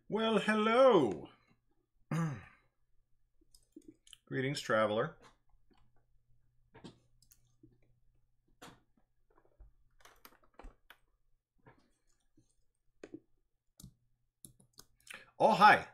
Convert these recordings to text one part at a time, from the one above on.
Well, hello. Greetings, traveler. Oh, hi.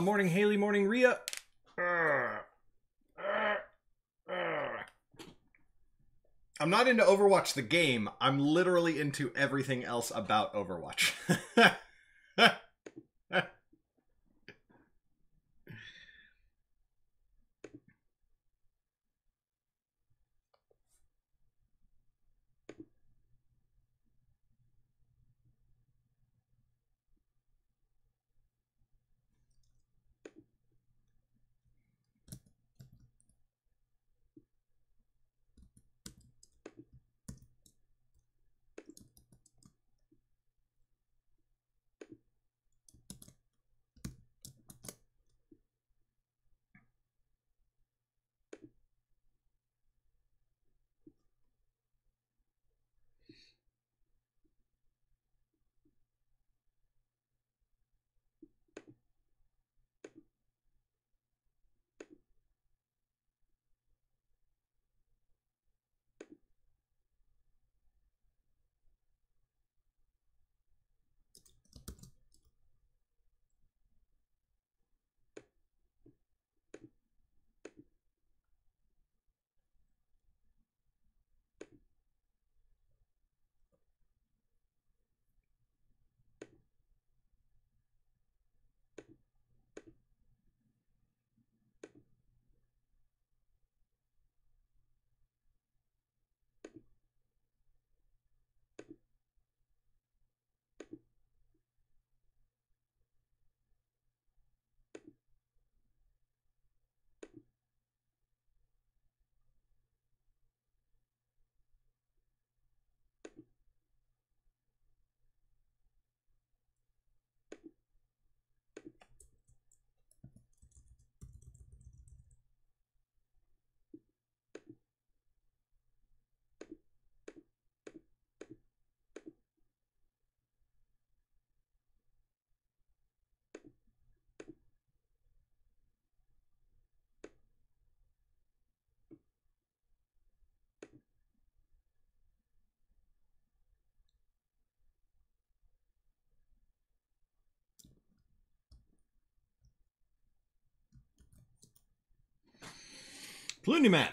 Morning, Haley. Morning, Rhea. I'm not into Overwatch the game. I'm literally into everything else about Overwatch. Plooney Man.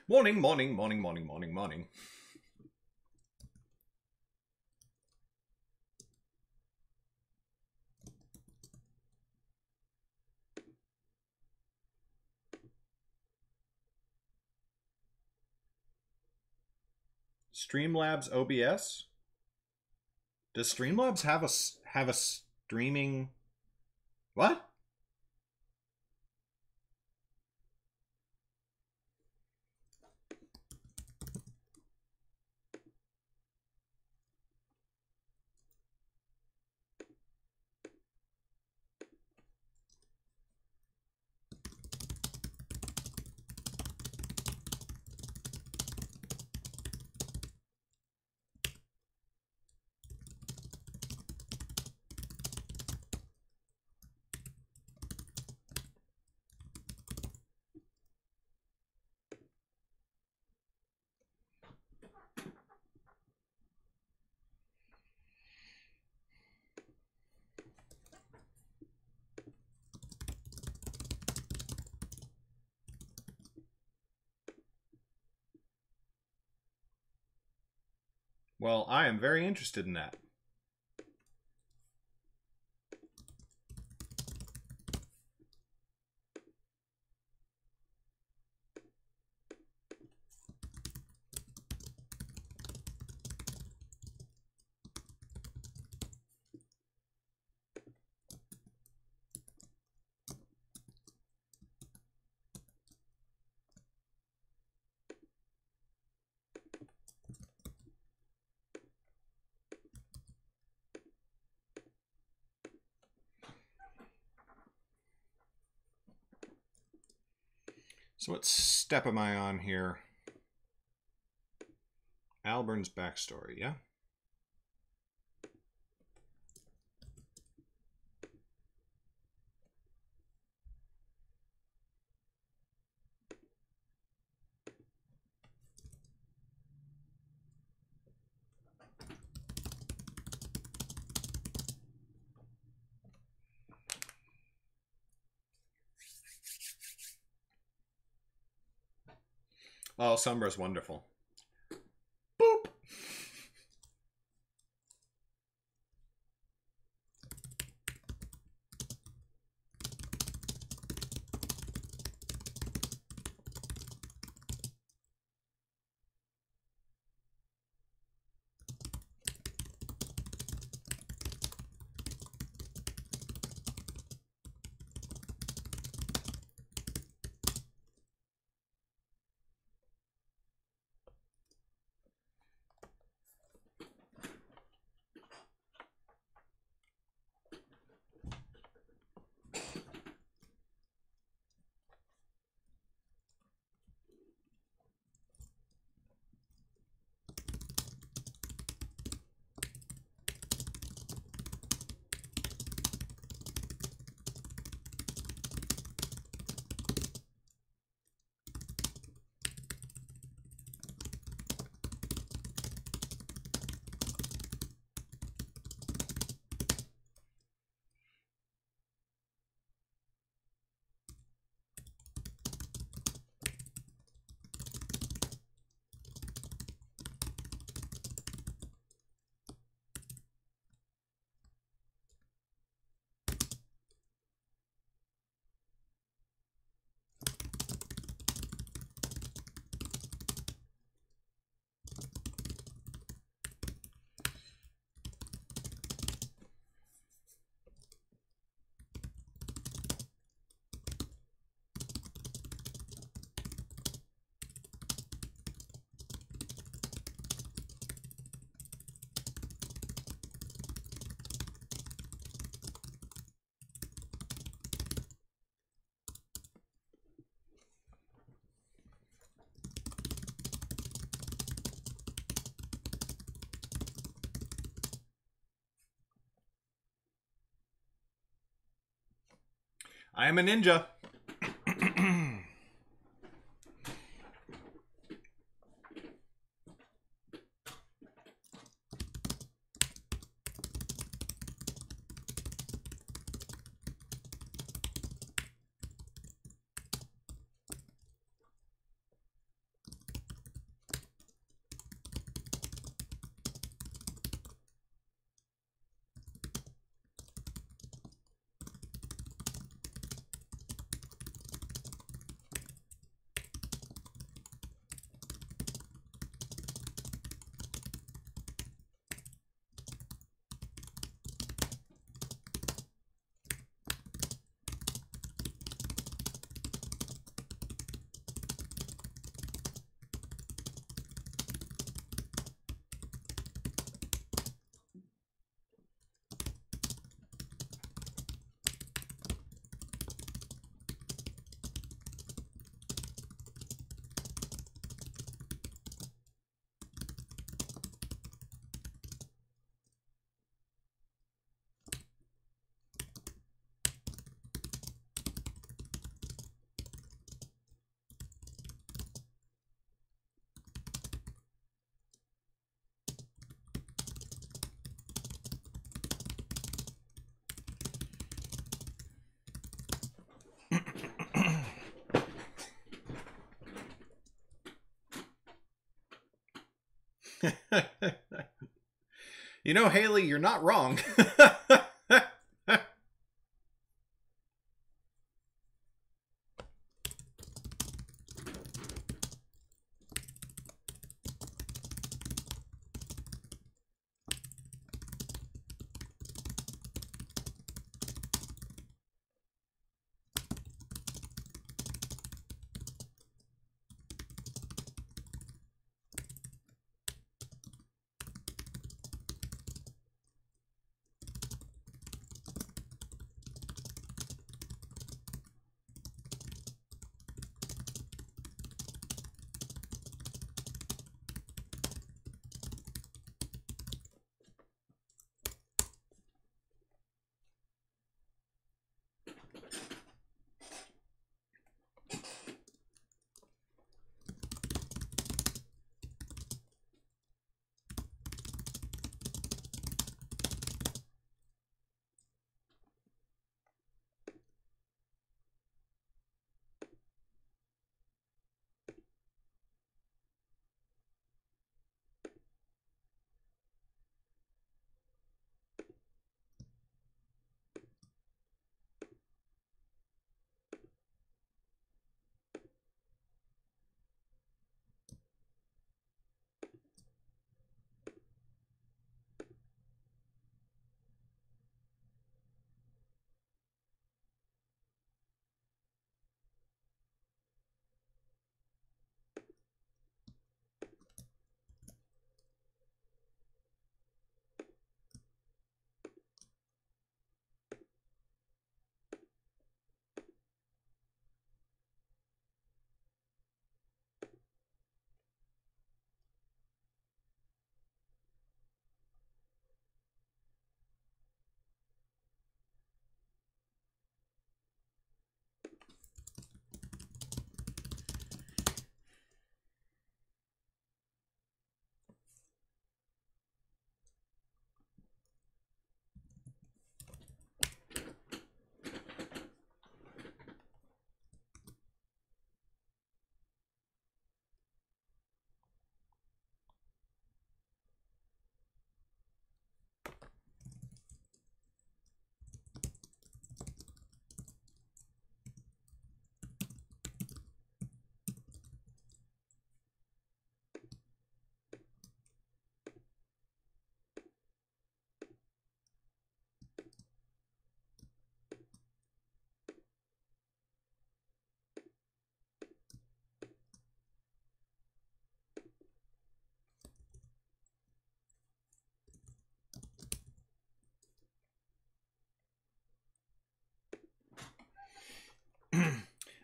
Morning, morning, morning, morning, morning, morning. Streamlabs OBS? Does Streamlabs have a streaming... What? Well, I am very interested in that. So what step am I on here? Alburn's backstory, yeah? Oh, Sombra's wonderful. Boop! I am a ninja. You know, Haley, you're not wrong.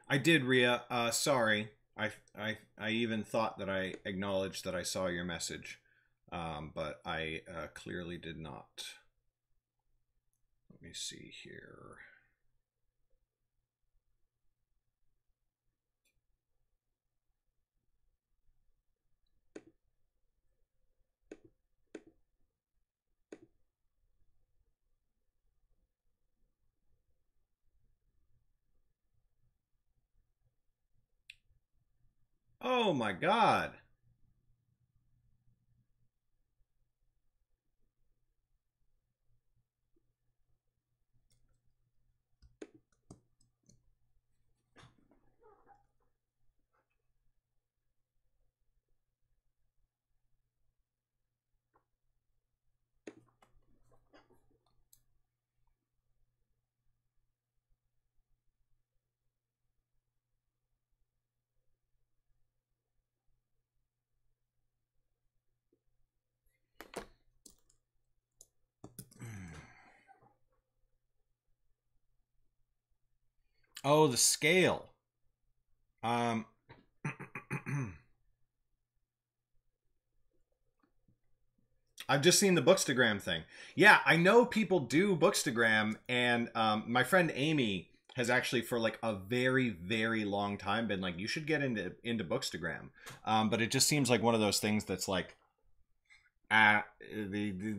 I did, Ria. Sorry. I even thought that I acknowledged that I saw your message, but I clearly did not. Let me see here. Oh my God. Oh, the scale. Um, I've just seen the Bookstagram thing. Yeah, I know people do Bookstagram, and my friend Amy has actually for like a very very long time been like, you should get into Bookstagram, but it just seems like one of those things that's like, uh, the, the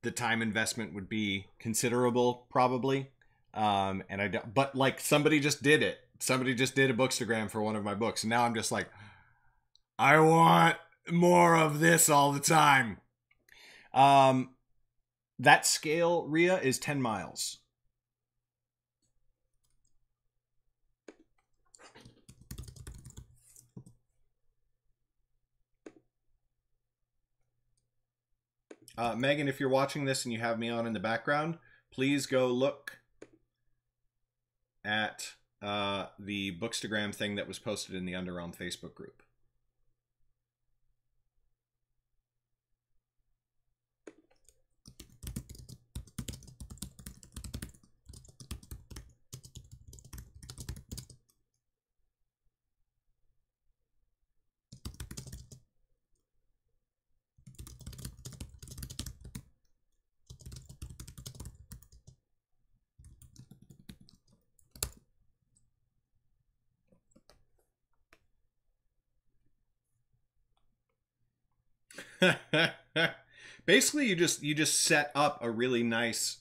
the time investment would be considerable probably, and I don't, but like somebody just did it. Somebody just did a Bookstagram for one of my books, and now I'm just like, I want more of this all the time. Um, that scale, Rhea, is 10 miles. Megan, if you're watching this and you have me on in the background, please go look at the Bookstagram thing that was posted in the Underrealm Facebook group. Basically, you just set up a really nice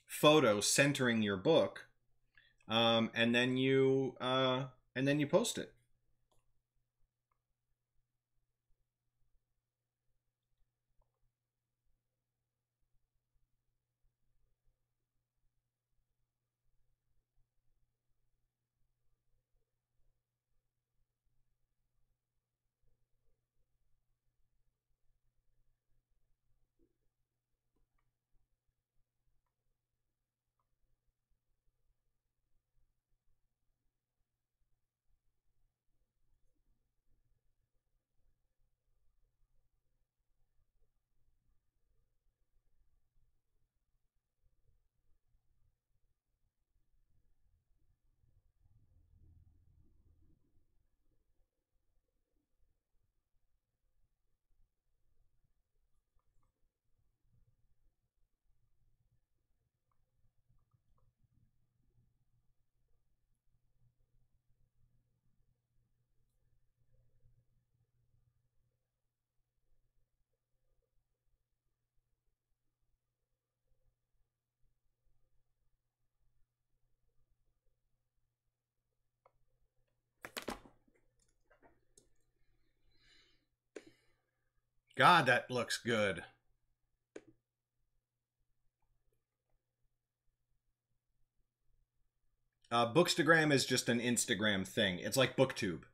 photo centering your book, and then you post it. God, that looks good. Bookstagram is just an Instagram thing. It's like BookTube.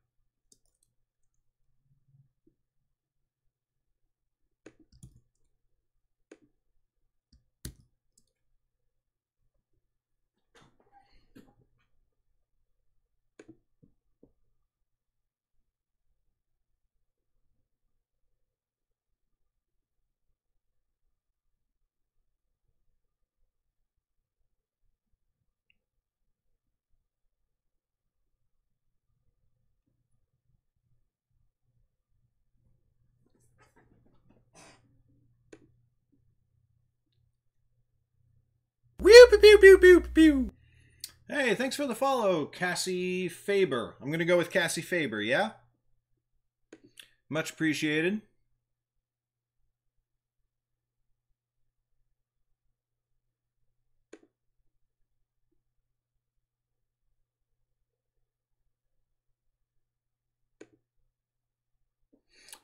Pew pew pew pew pew pew. Hey, thanks for the follow, Cassie Faber. I'm gonna go with Cassie Faber. Yeah, much appreciated.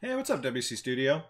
Hey, what's up, WC Studio?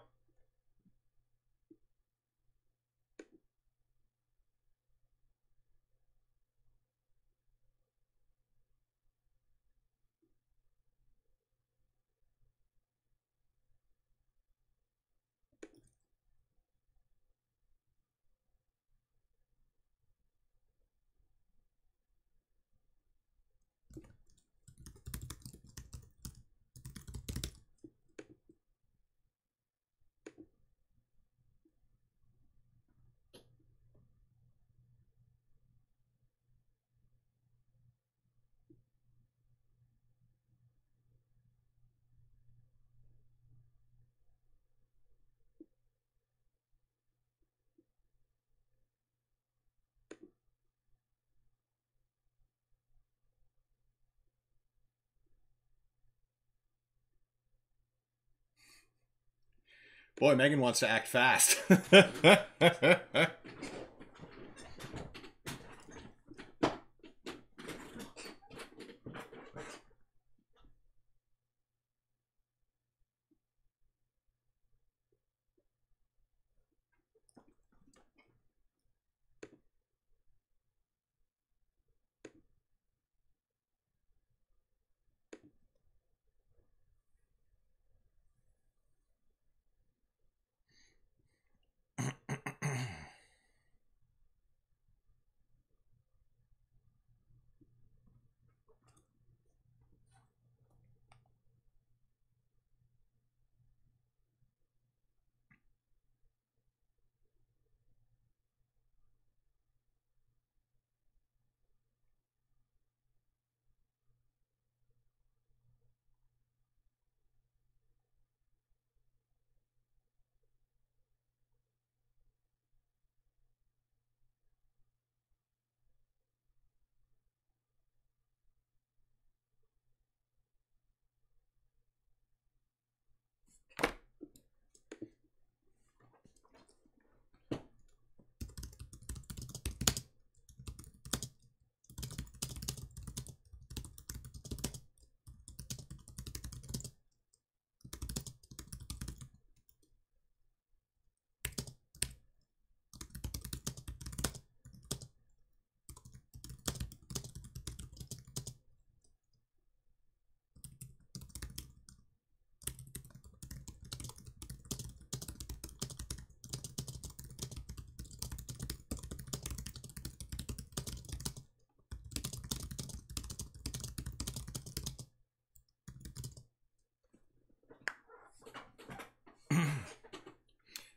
Boy, Megan wants to act fast.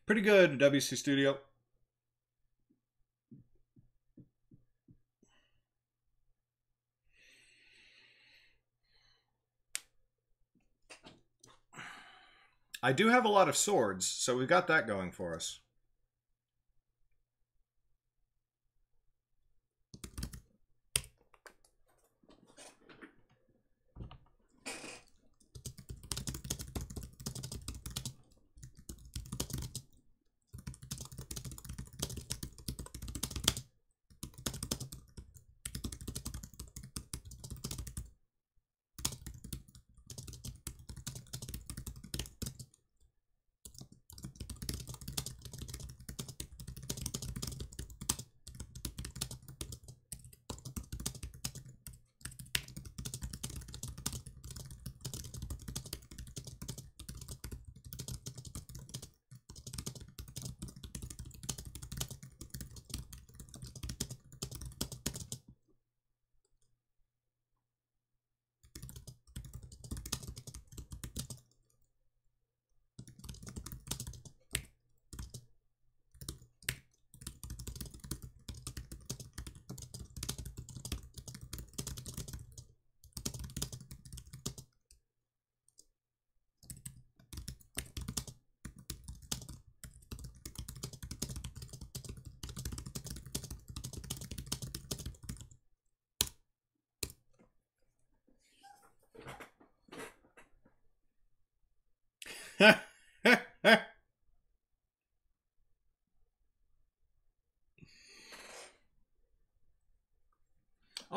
Pretty good, WC Studio. I do have a lot of swords, so we've got that going for us.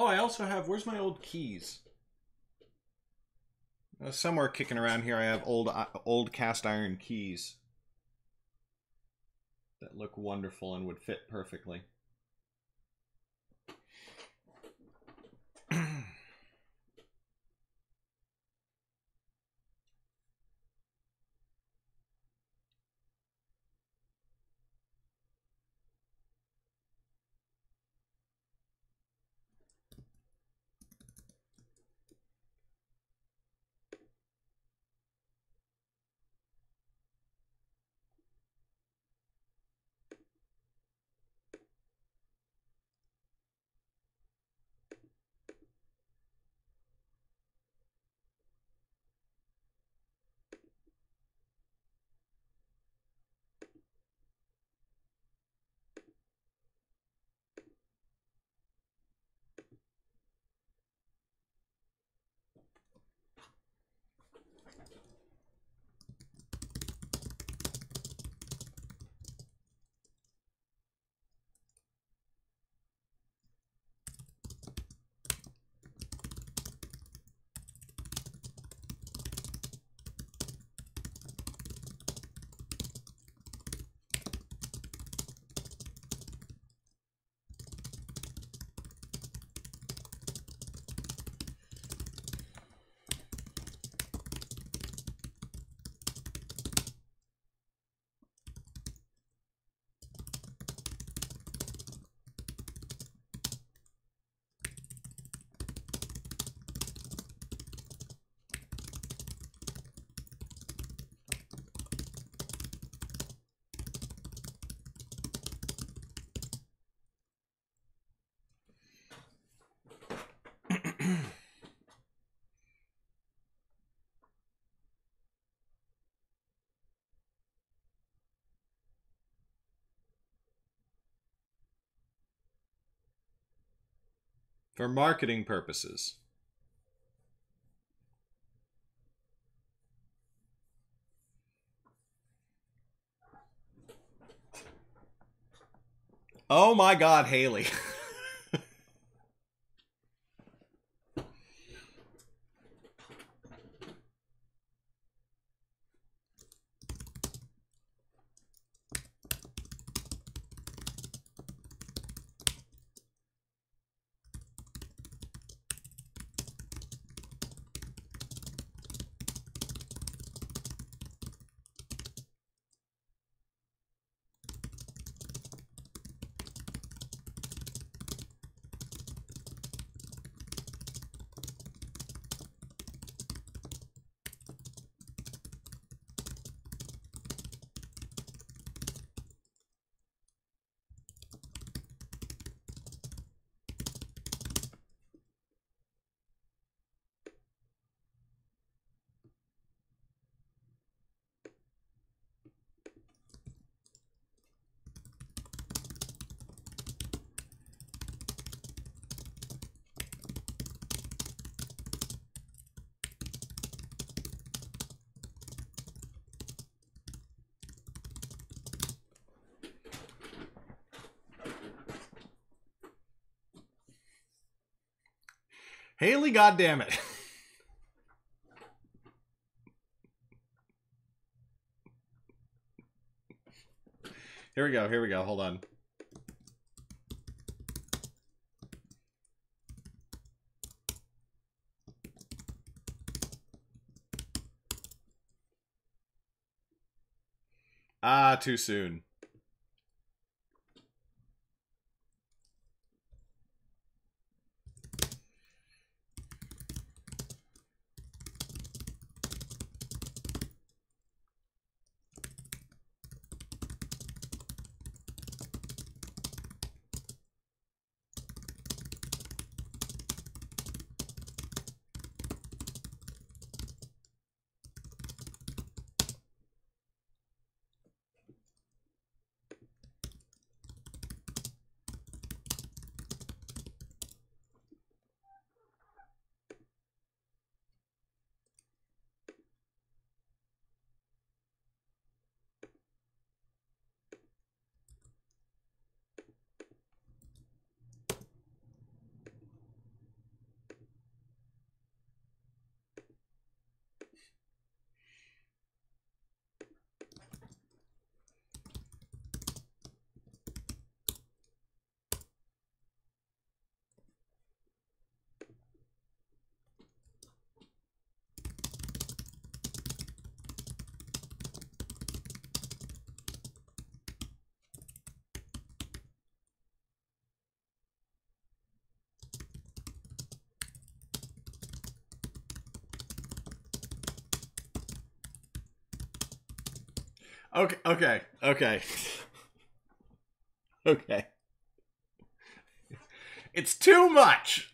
Oh, I also have... Where's my old keys? Somewhere kicking around here, I have old cast iron keys that look wonderful and would fit perfectly. For marketing purposes. Oh my God, Haley. Haley, goddammit. Here we go. Here we go. Hold on. Ah, too soon. Okay, okay, okay. Okay. It's too much.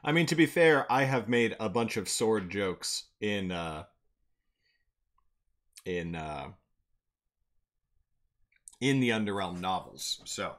I mean, to be fair, I have made a bunch of sword jokes in in the Underrealm novels. So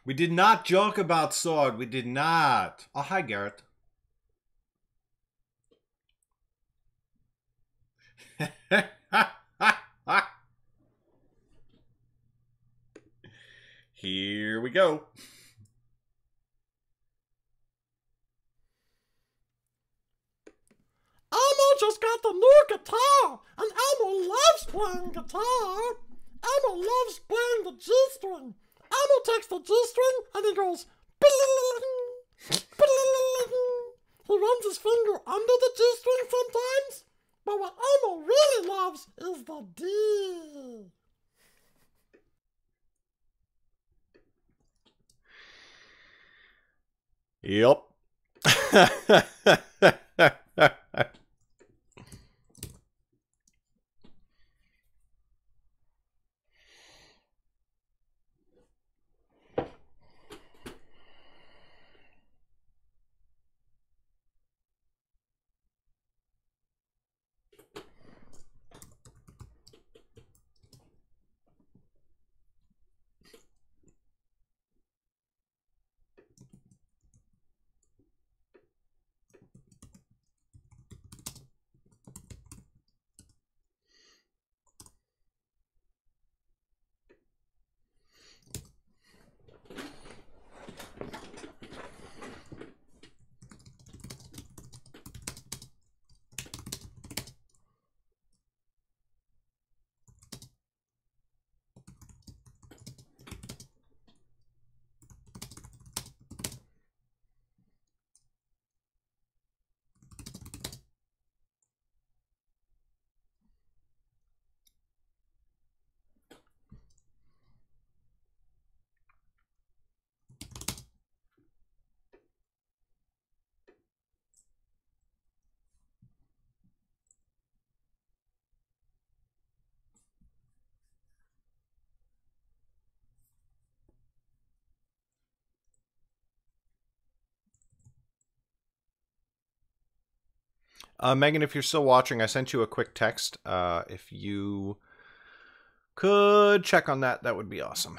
we did not joke about sword. We did not. Oh, hi, Garrett. Here we go. Elmo just got the new guitar, and Elmo loves playing guitar. Elmo loves playing the G-string. Elmo takes the G-string and he goes, "Bling, bling." He runs his finger under the G-string sometimes, but what Elmo really loves is the D. Yep. Megan, if you're still watching, I sent you a quick text. If you could check on that, that would be awesome.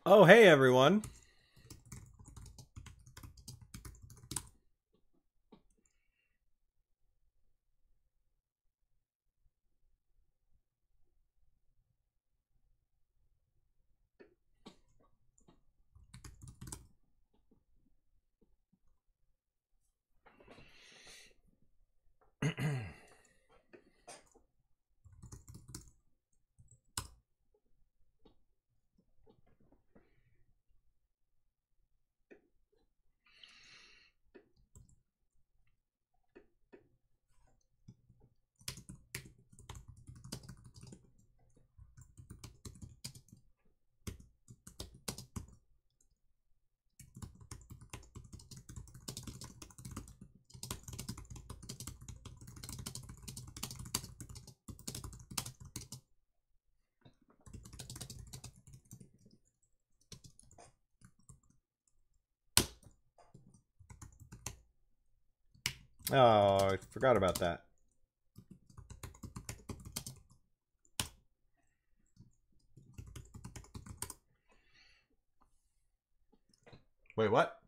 Oh, hey everyone. Oh, I forgot about that. Wait, what?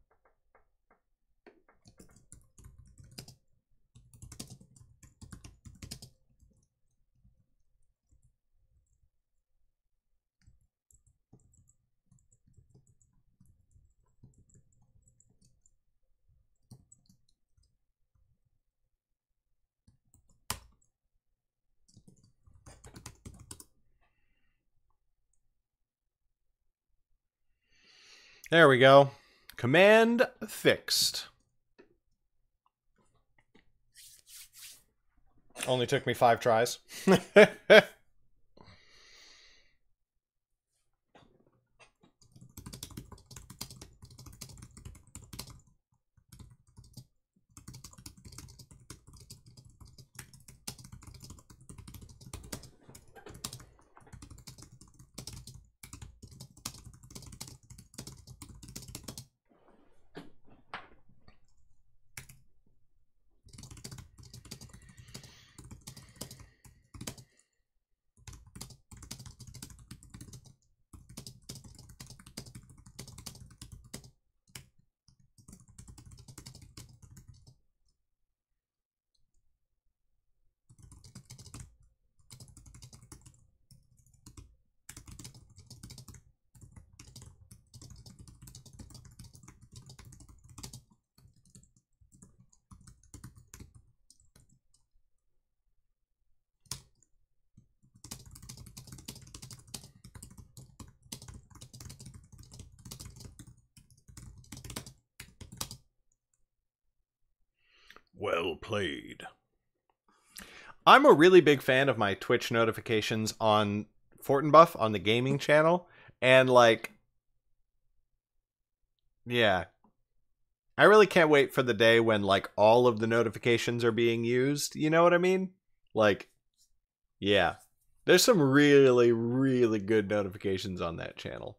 There we go. Command fixed. Only took me 5 tries. Well played. I'm a really big fan of my Twitch notifications on Fortinbuff on the gaming channel. And like, yeah. I really can't wait for the day when like all of the notifications are being used. You know what I mean? Like, yeah. There's some really, really good notifications on that channel.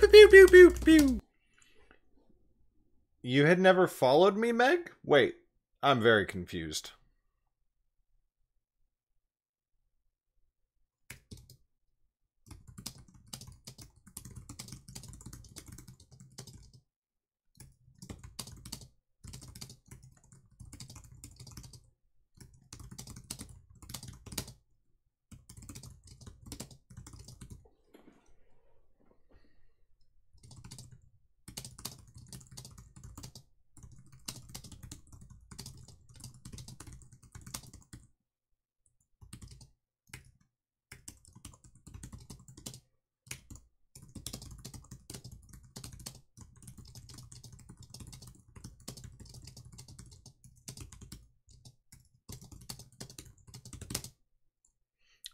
Pew, pew, pew, pew, pew. You had never followed me, Meg? Wait, I'm very confused.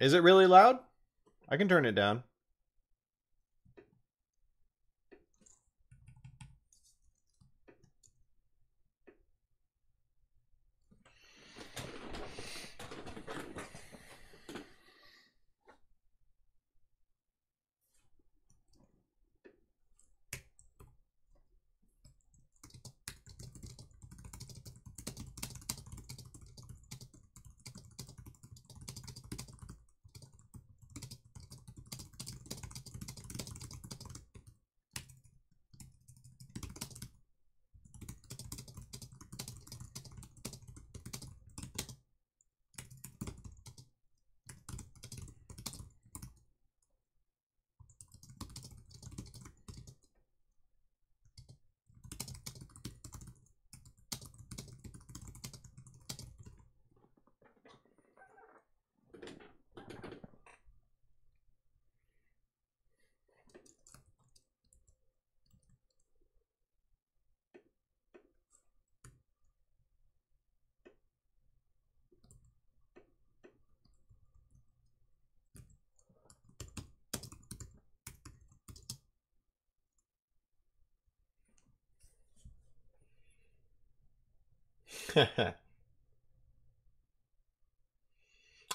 Is it really loud? I can turn it down.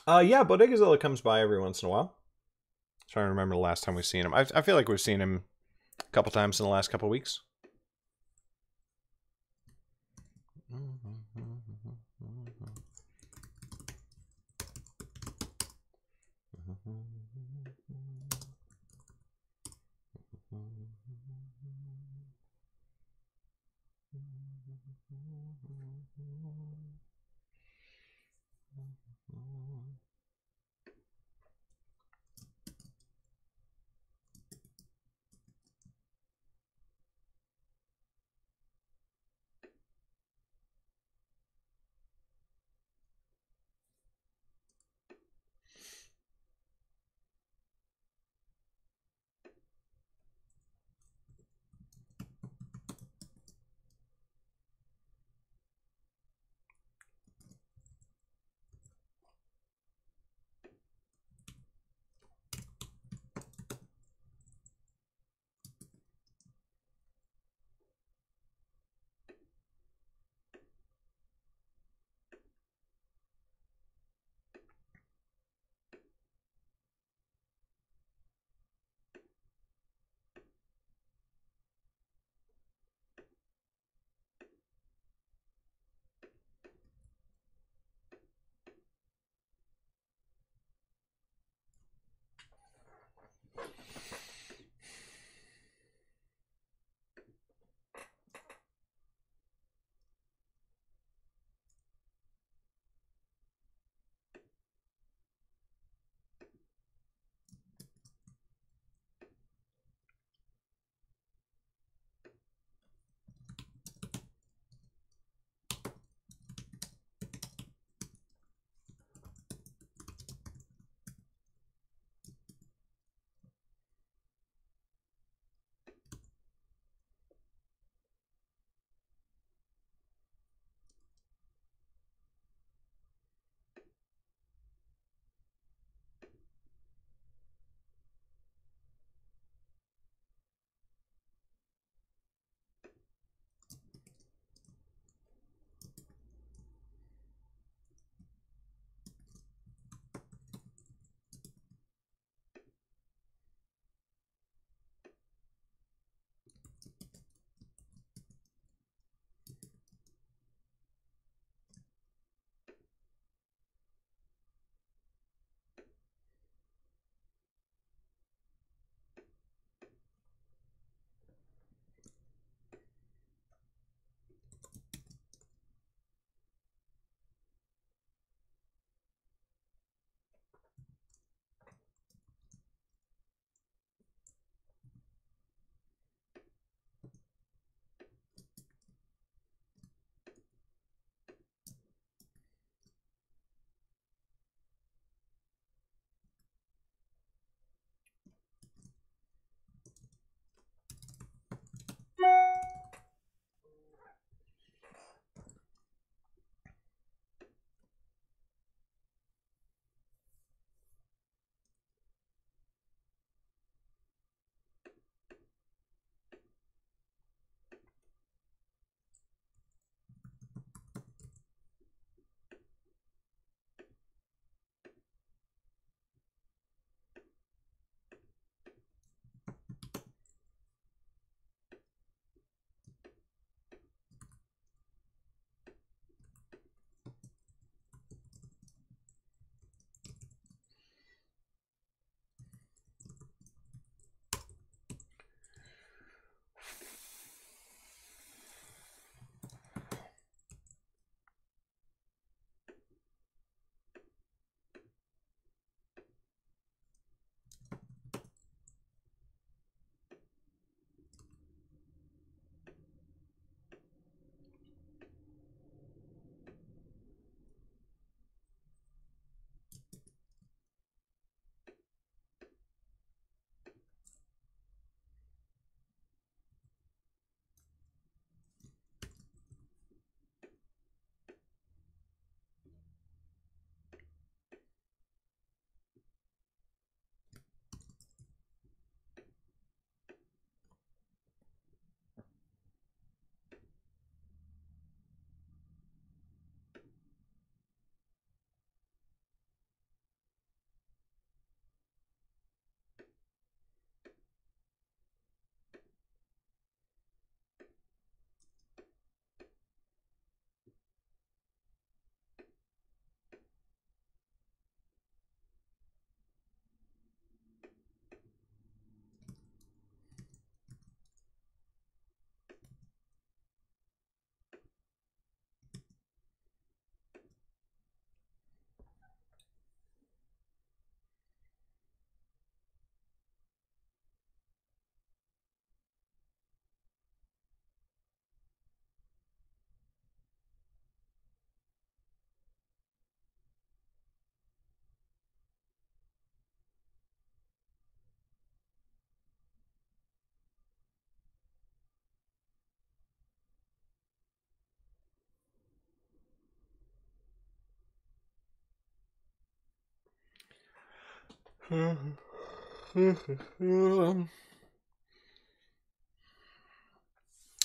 Yeah, Bodegazilla comes by every once in a while. Trying to remember the last time we've seen him. I feel like we've seen him a couple times in the last couple weeks.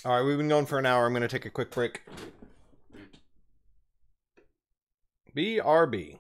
All right, we've been going for an hour. I'm going to take a quick break. BRB.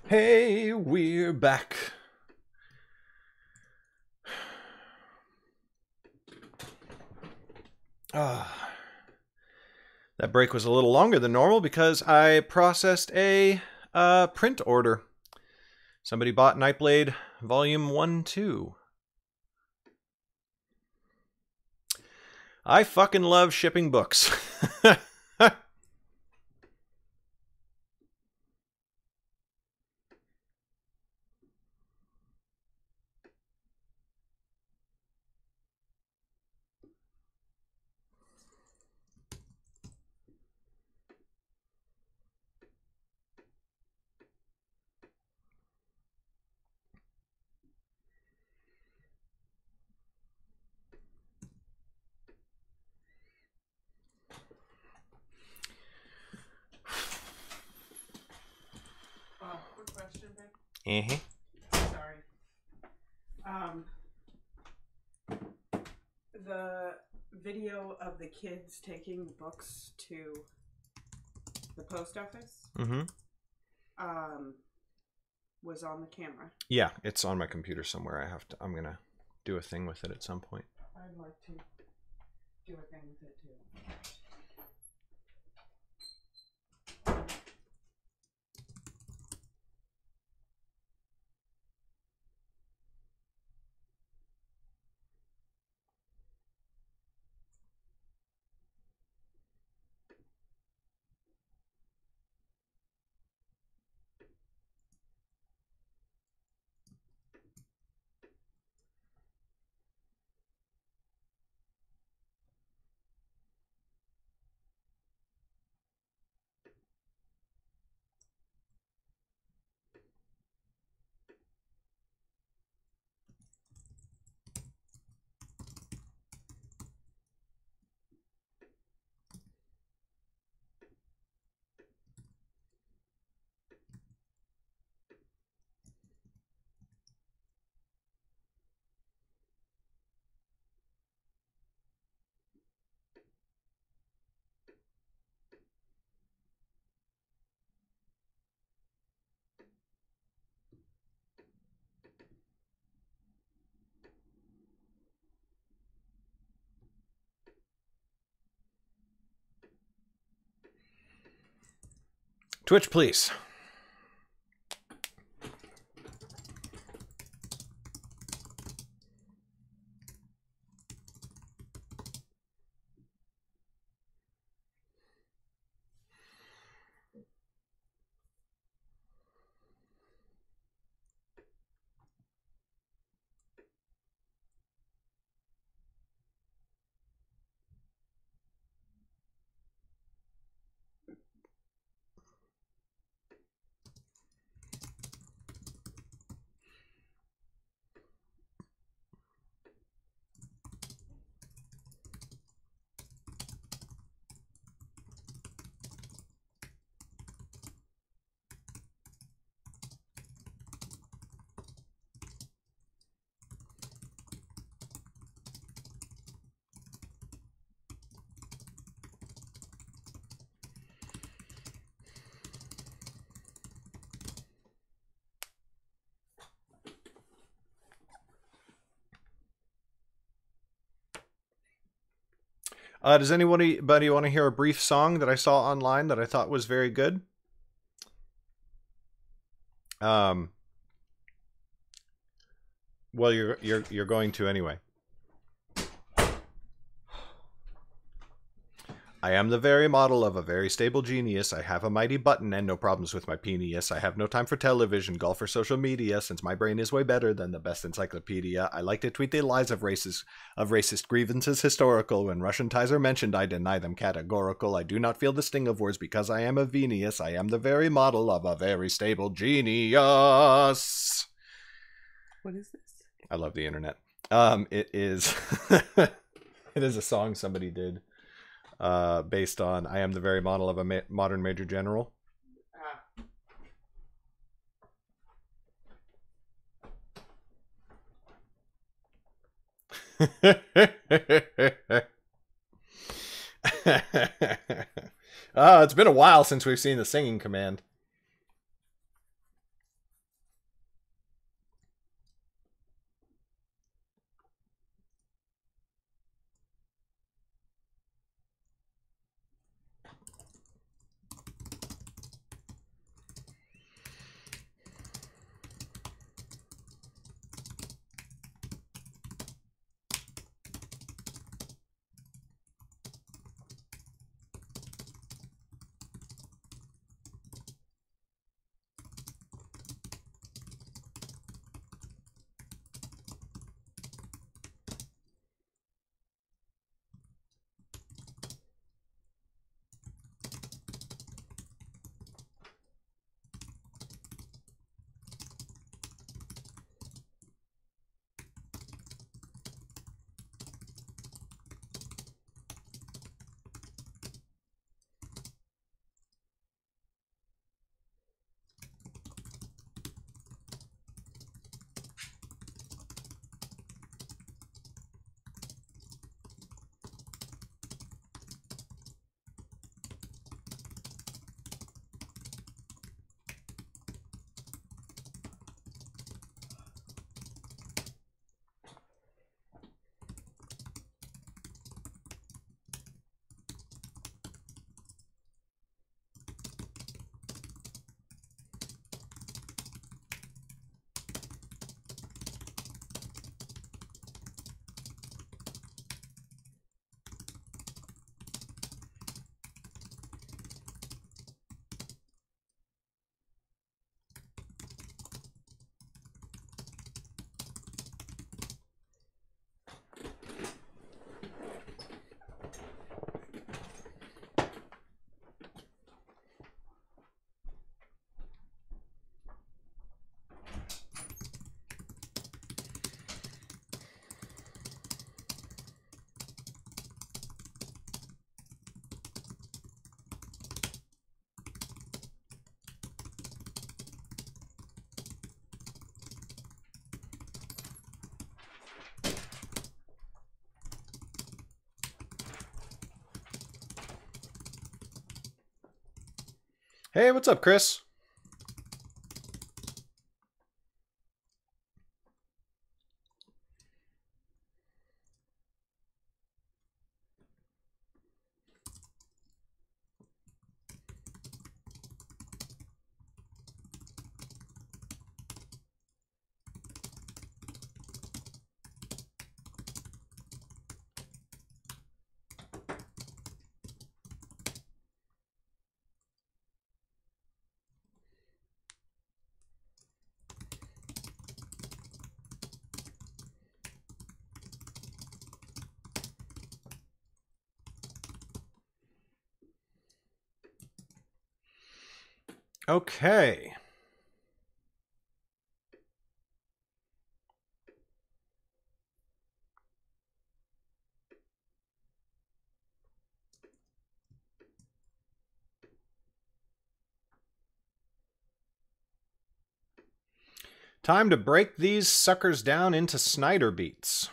Hey, we're back. That break was a little longer than normal because I processed a print order. Somebody bought Nightblade Volume 1-2. I fucking love shipping books. Quick question, babe. Sorry. The video of the kids taking books to the post office was on the camera. Yeah, it's on my computer somewhere. I'm gonna do a thing with it at some point. I'd like to do a thing with it too. Twitch, please. Does anybody want to hear a brief song that I saw online that I thought was very good? Well, you're going to anyway. I am the very model of a very stable genius. I have a mighty button and no problems with my penis. I have no time for television, golf, or social media, since my brain is way better than the best encyclopedia. I like to tweet the lies of racist grievances historical. When Russian ties are mentioned, I deny them categorical. I do not feel the sting of words because I am a Venus. I am the very model of a very stable genius. What is this? I love the internet. It is it is a song somebody did. Based on I am the very model of a modern major general. It's been a while since we've seen the singing command. Hey, what's up, Chris? Okay. Time to break these suckers down into Snyder beats.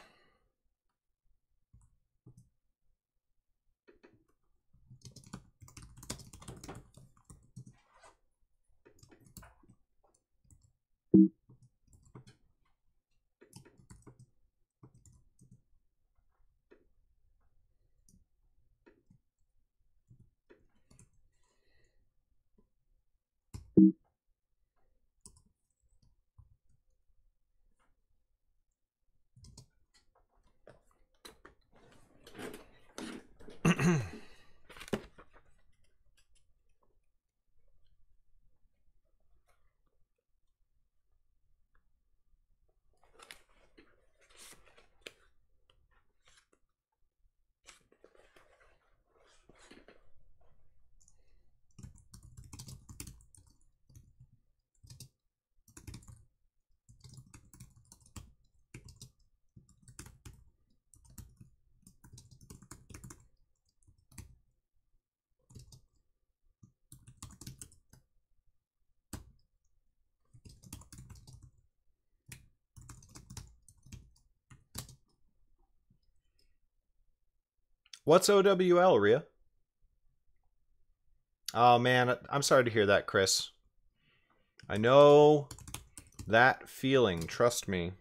What's OWL, Rhea? Oh, man, I'm sorry to hear that, Chris. I know that feeling, trust me.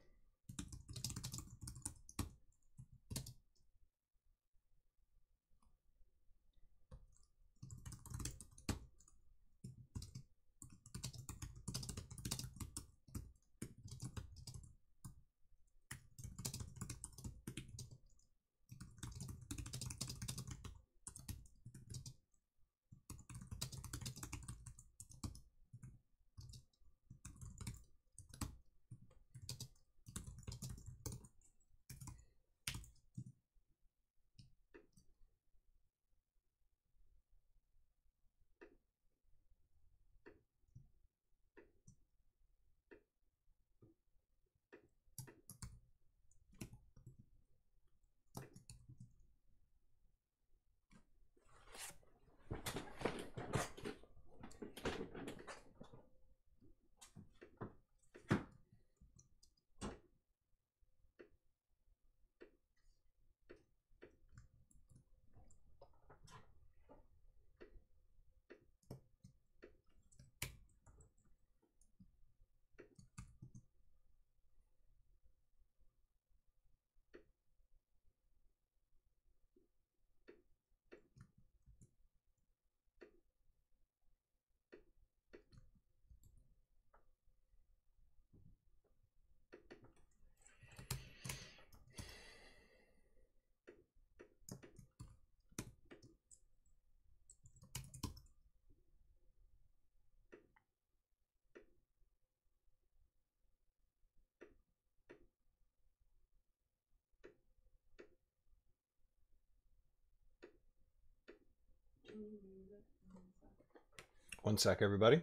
One sec, everybody.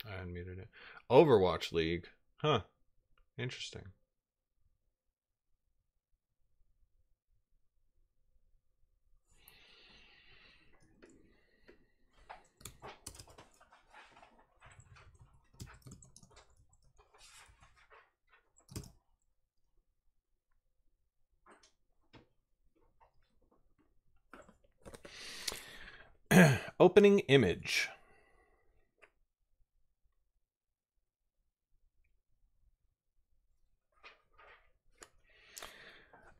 I unmuted it. Overwatch League. Huh. Interesting. Opening image.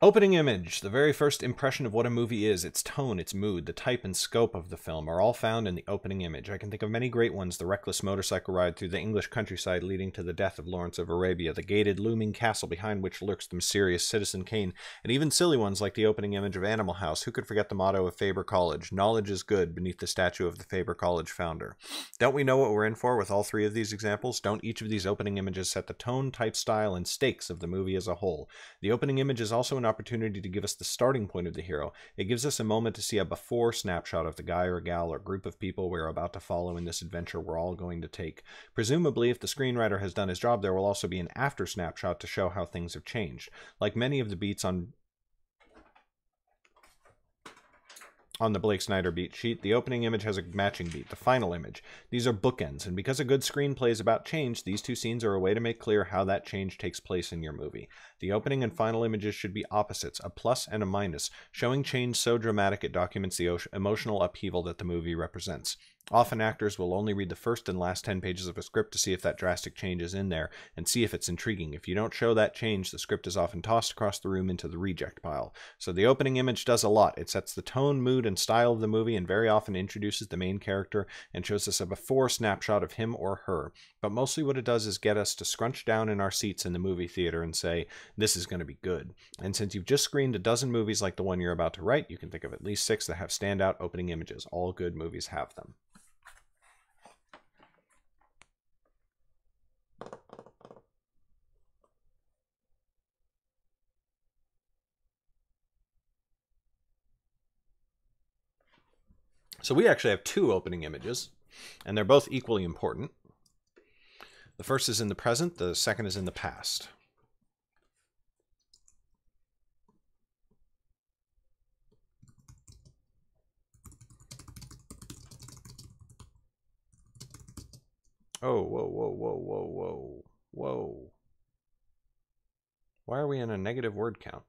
Opening image. The very first impression of what a movie is, its tone, its mood, the type and scope of the film are all found in the opening image. I can think of many great ones: the reckless motorcycle ride through the English countryside leading to the death of Lawrence of Arabia, the gated, looming castle behind which lurks the mysterious Citizen Kane, and even silly ones like the opening image of Animal House. Who could forget the motto of Faber College? Knowledge is good, beneath the statue of the Faber College founder. Don't we know what we're in for with all three of these examples? Don't each of these opening images set the tone, type, style, and stakes of the movie as a whole? The opening image is also an opportunity to give us the starting point of the hero. It gives us a moment to see a before snapshot of the guy or gal or group of people we're about to follow in this adventure we're all going to take. Presumably, if the screenwriter has done his job, there will also be an after snapshot to show how things have changed. Like many of the beats on the Blake Snyder beat sheet, the opening image has a matching beat, the final image. These are bookends, and because a good screenplay is about change, these two scenes are a way to make clear how that change takes place in your movie. The opening and final images should be opposites, a plus and a minus, showing change so dramatic it documents the emotional upheaval that the movie represents. Often actors will only read the first and last 10 pages of a script to see if that drastic change is in there, and see if it's intriguing. If you don't show that change, the script is often tossed across the room into the reject pile. So the opening image does a lot. It sets the tone, mood, and style of the movie, and very often introduces the main character and shows us a before snapshot of him or her. But mostly what it does is get us to scrunch down in our seats in the movie theater and say, this is going to be good. And since you've just screened a dozen movies like the one you're about to write, you can think of at least 6 that have standout opening images. All good movies have them. So we actually have 2 opening images, and they're both equally important. The first is in the present, the second is in the past. Oh, whoa, whoa, whoa, whoa, whoa, whoa. Why are we in a negative word count?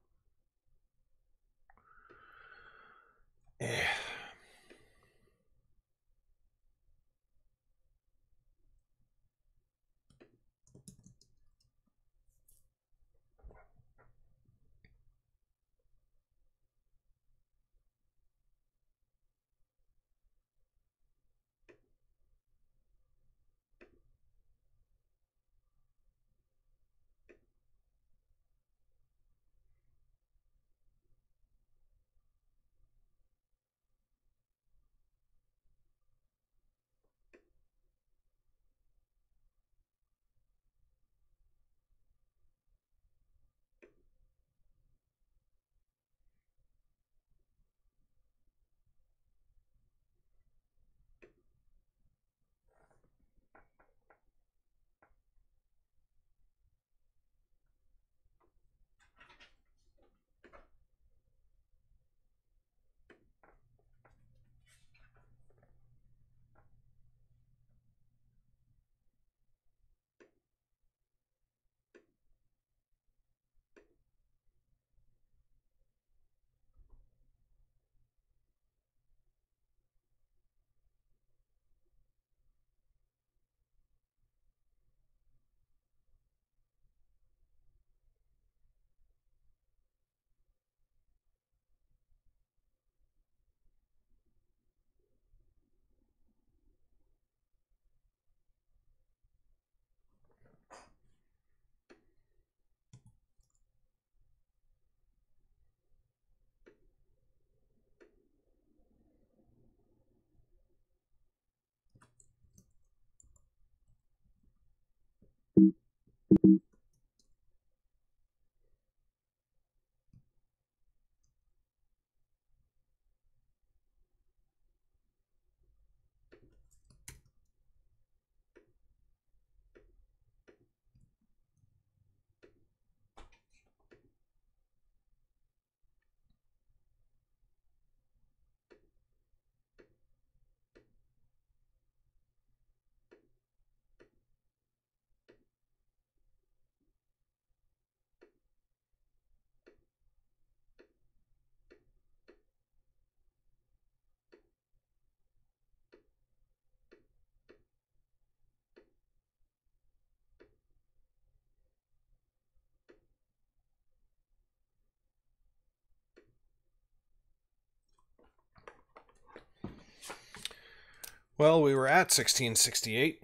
Well, we were at 1668.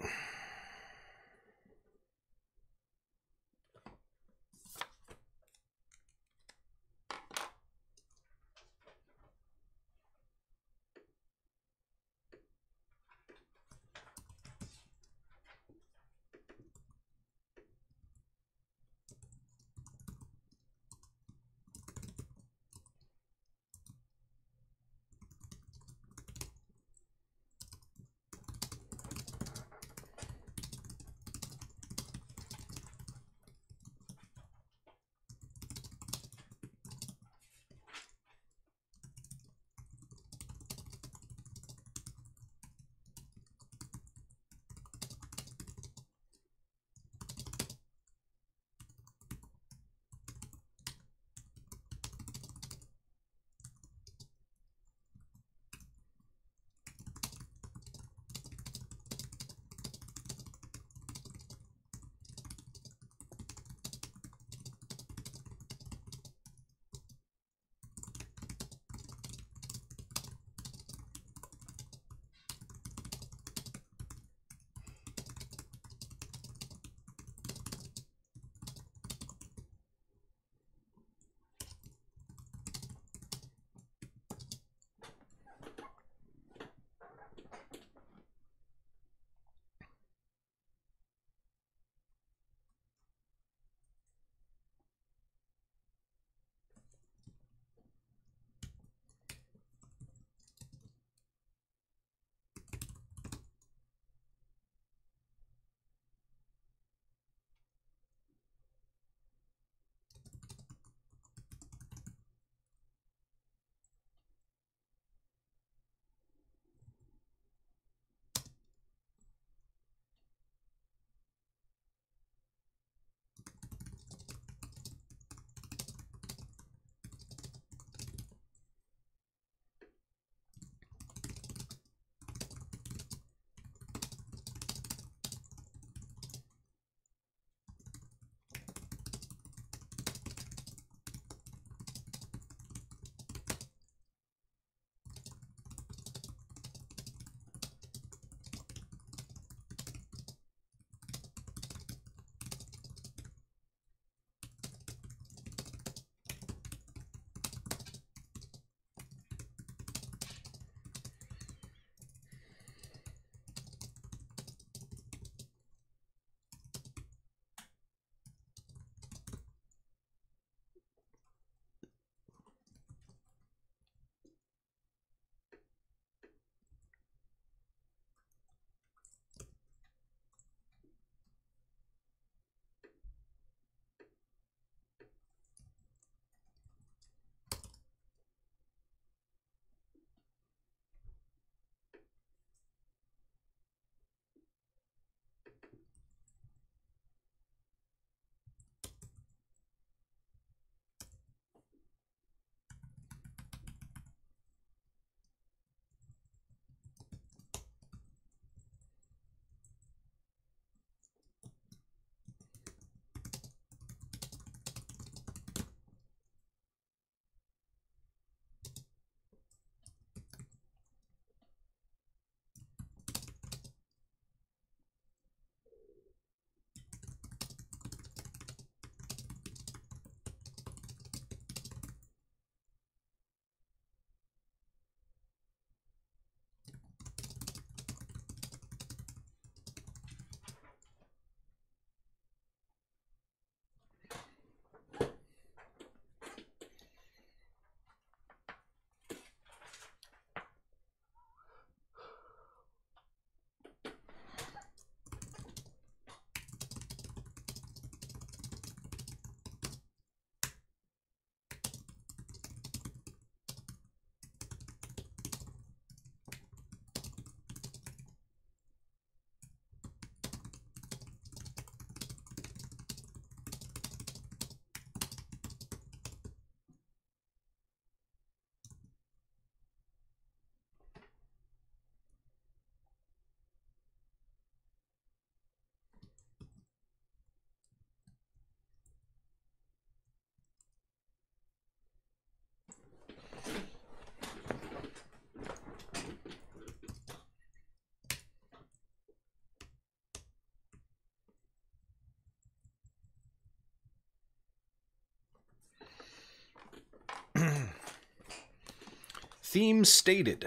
Theme stated.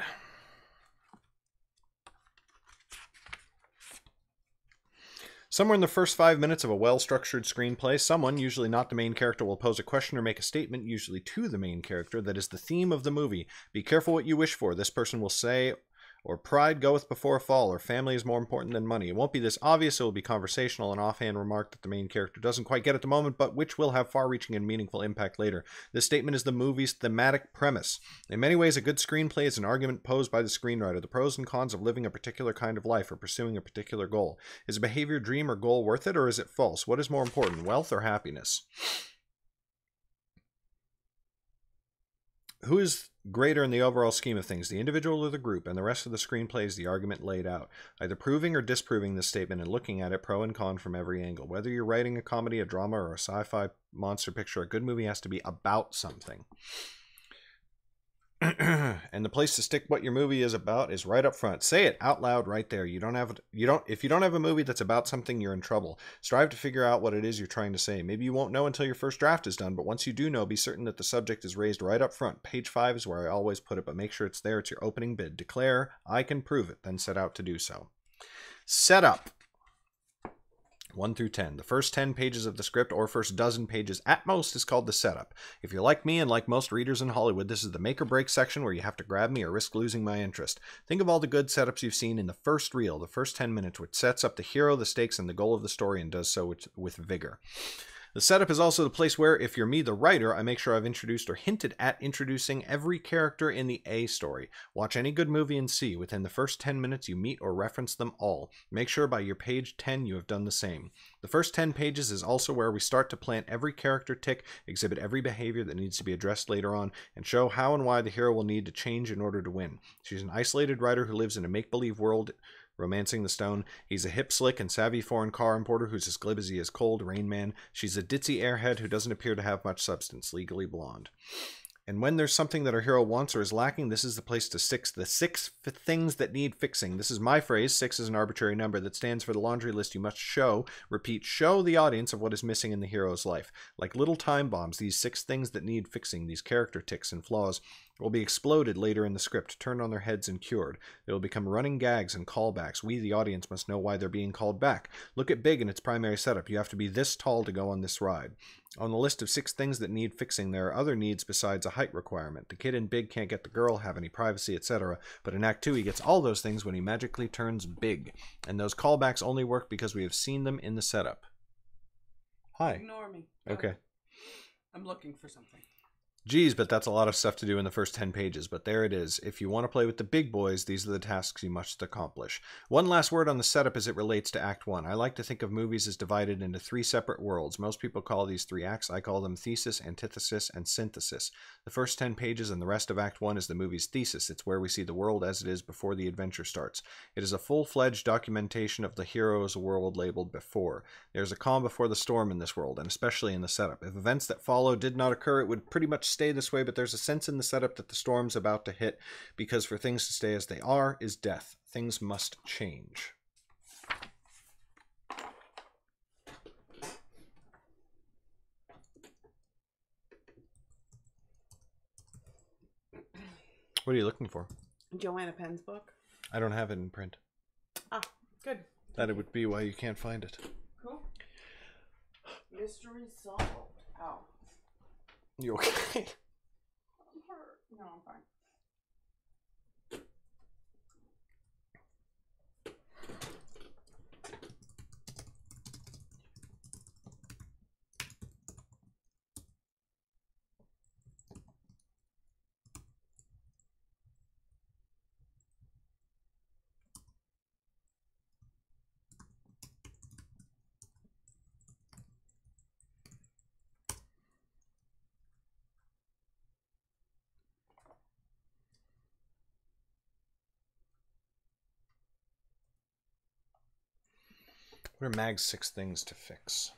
Somewhere in the first 5 minutes of a well-structured screenplay, someone, usually not the main character, will pose a question or make a statement, usually to the main character, that is the theme of the movie. Be careful what you wish for. This person will say, or pride goeth before a fall, or family is more important than money. It won't be this obvious, it will be conversational, an offhand remark that the main character doesn't quite get at the moment, but which will have far-reaching and meaningful impact later. This statement is the movie's thematic premise. In many ways, a good screenplay is an argument posed by the screenwriter, the pros and cons of living a particular kind of life or pursuing a particular goal. Is a behavior, dream, or goal worth it, or is it false? What is more important, wealth or happiness? Who is greater in the overall scheme of things, the individual or the group? And the rest of the screenplay is the argument laid out, either proving or disproving the statement and looking at it pro and con from every angle. Whether you're writing a comedy, a drama, or a sci-fi monster picture, a good movie has to be about something. And the place to stick what your movie is about is right up front. Say it out loud right there. If you don't have a movie that's about something, you're in trouble. Strive to figure out what it is you're trying to say. Maybe you won't know until your first draft is done, but once you do know, be certain that the subject is raised right up front. Page 5 is where I always put it, but make sure it's there. It's your opening bid. Declare, I can prove it, then set out to do so. Setup. 1 through 10. The first 10 pages of the script, or first dozen pages at most, is called the setup. If you're like me and like most readers in Hollywood, this is the make or break section where you have to grab me or risk losing my interest. Think of all the good setups you've seen in the first reel, the first 10 minutes, which sets up the hero, the stakes, and the goal of the story, and does so with vigor. The setup is also the place where, if you're me, the writer, I make sure I've introduced or hinted at introducing every character in the A story. Watch any good movie and see, within the first 10 minutes, you meet or reference them all. Make sure by your page 10 you have done the same. The first 10 pages is also where we start to plant every character tick, exhibit every behavior that needs to be addressed later on, and show how and why the hero will need to change in order to win. She's an isolated writer who lives in a make-believe world, romancing the stone. He's a hip, slick, and savvy foreign car importer who's as glib as he is cold, Rain Man. She's a ditzy airhead who doesn't appear to have much substance, legally blonde. And when there's something that our hero wants or is lacking, this is the place to fix the 6 things that need fixing. This is my phrase. 6 is an arbitrary number that stands for the laundry list you must show. Repeat, show the audience of what is missing in the hero's life. Like little time bombs, these 6 things that need fixing, these character ticks and flaws, will be exploded later in the script, turned on their heads and cured. They will become running gags and callbacks. We, the audience, must know why they're being called back. Look at Big in its primary setup. You have to be this tall to go on this ride. On the list of 6 things that need fixing, there are other needs besides a height requirement. The kid in Big can't get the girl, have any privacy, etc. But in Act 2, he gets all those things when he magically turns big. And those callbacks only work because we have seen them in the setup. Hi. Ignore me. Okay. I'm looking for something. Geez, but that's a lot of stuff to do in the first 10 pages, but there it is. If you want to play with the big boys, these are the tasks you must accomplish. One last word on the setup as it relates to Act 1. I like to think of movies as divided into 3 separate worlds. Most people call these 3 acts. I call them thesis, antithesis, and synthesis. The first 10 pages and the rest of Act 1 is the movie's thesis. It's where we see the world as it is before the adventure starts. It is a full-fledged documentation of the hero's world labeled before. There's a calm before the storm in this world, and especially in the setup. If events that follow did not occur, it would pretty much stay this way, but there's a sense in the setup that the storm's about to hit, because for things to stay as they are is death. Things must change. What are you looking for? Joanna Penn's book. I don't have it in print. Ah, good. That would be why you can't find it. Cool. Mystery solved. Ow. You okay? No, I'm fine. What are Mag's 6 things to fix?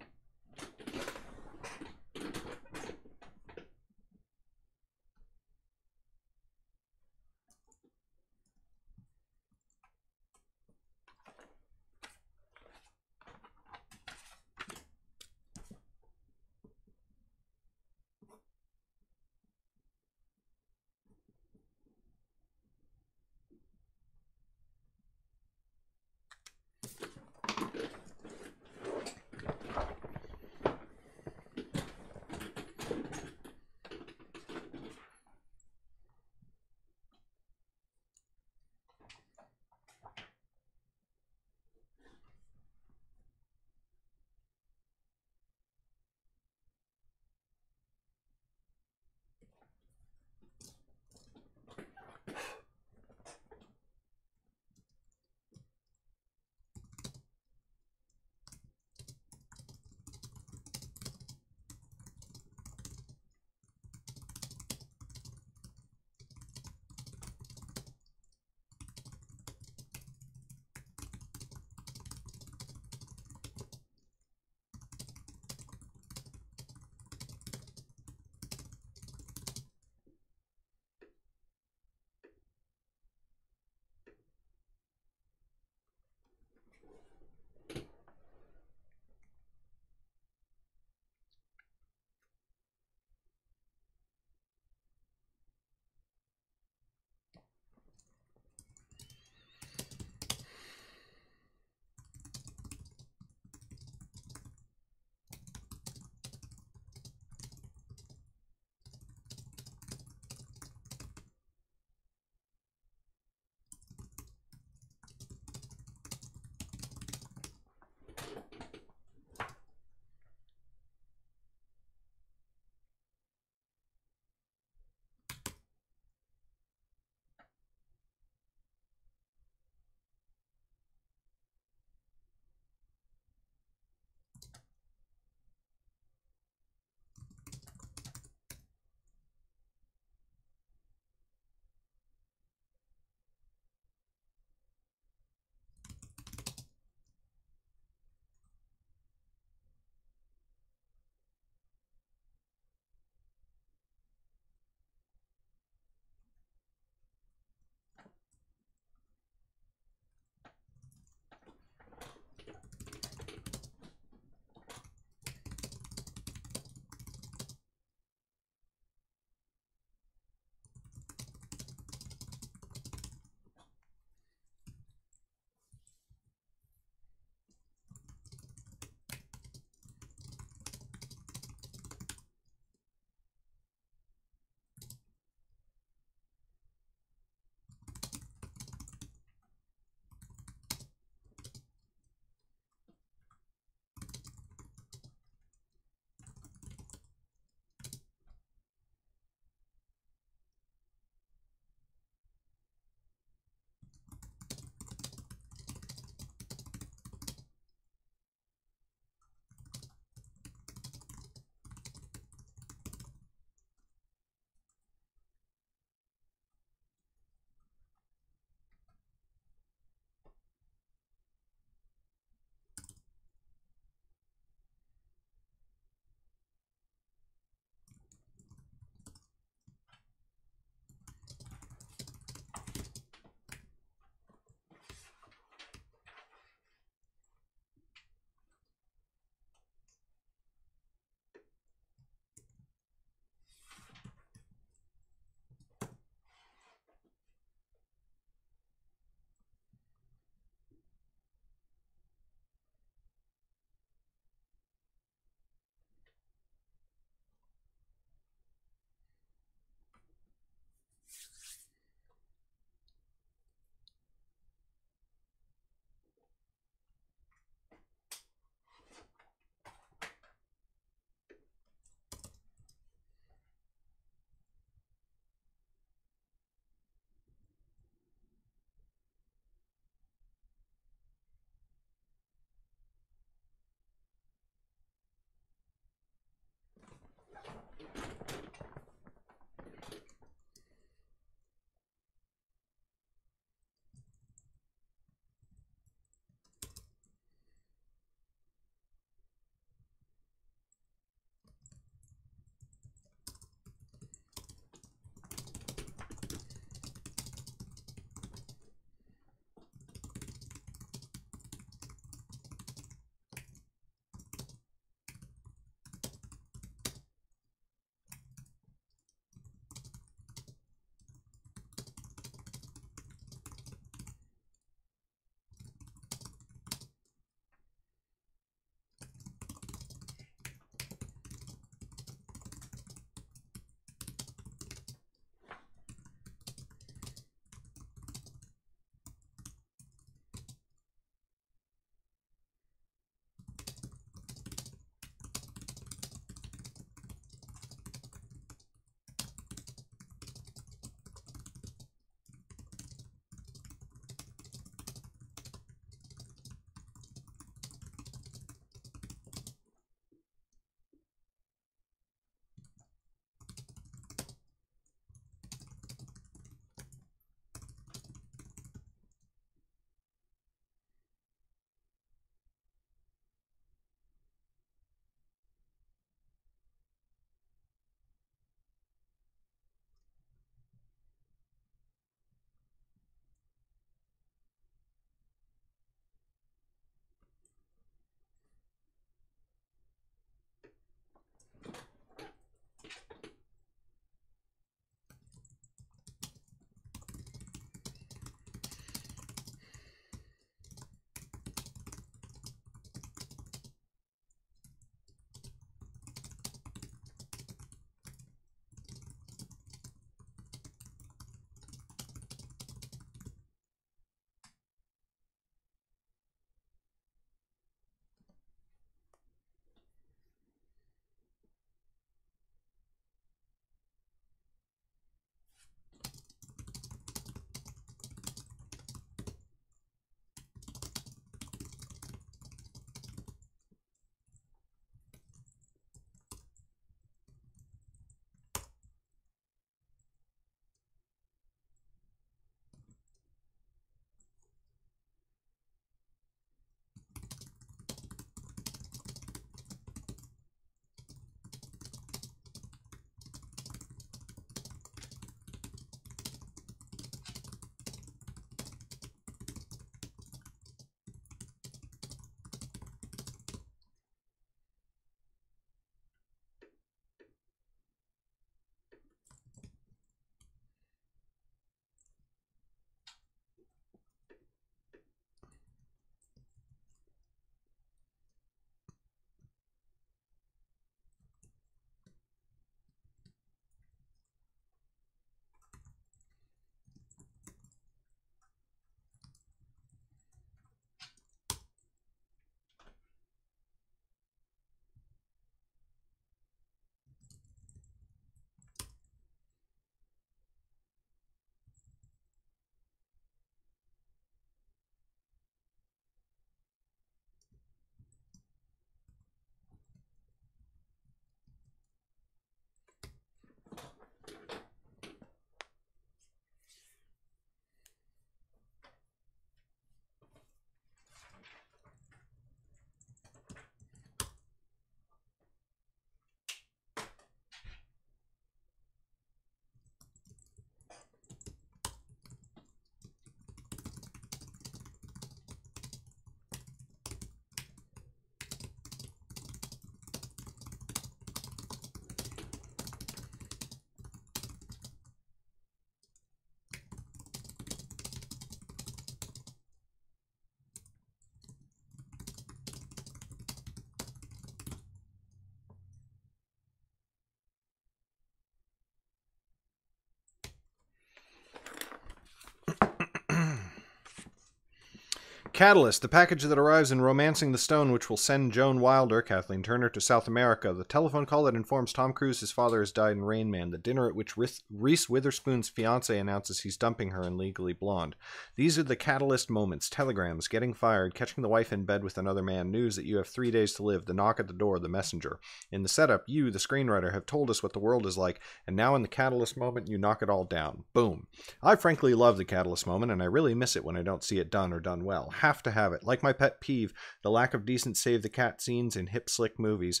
Catalyst, the package that arrives in Romancing the Stone, which will send Joan Wilder, Kathleen Turner, to South America. The telephone call that informs Tom Cruise his father has died in Rain Man. The dinner at which Reese Witherspoon's fiancé announces he's dumping her in Legally Blonde. These are the catalyst moments. Telegrams, getting fired, catching the wife in bed with another man, news that you have 3 days to live, the knock at the door, the messenger. In the setup, you, the screenwriter, have told us what the world is like, and now in the catalyst moment, you knock it all down. Boom. I frankly love the catalyst moment, and I really miss it when I don't see it done or done well. Have to have it. Like my pet peeve, the lack of decent save the cat scenes in hip slick movies.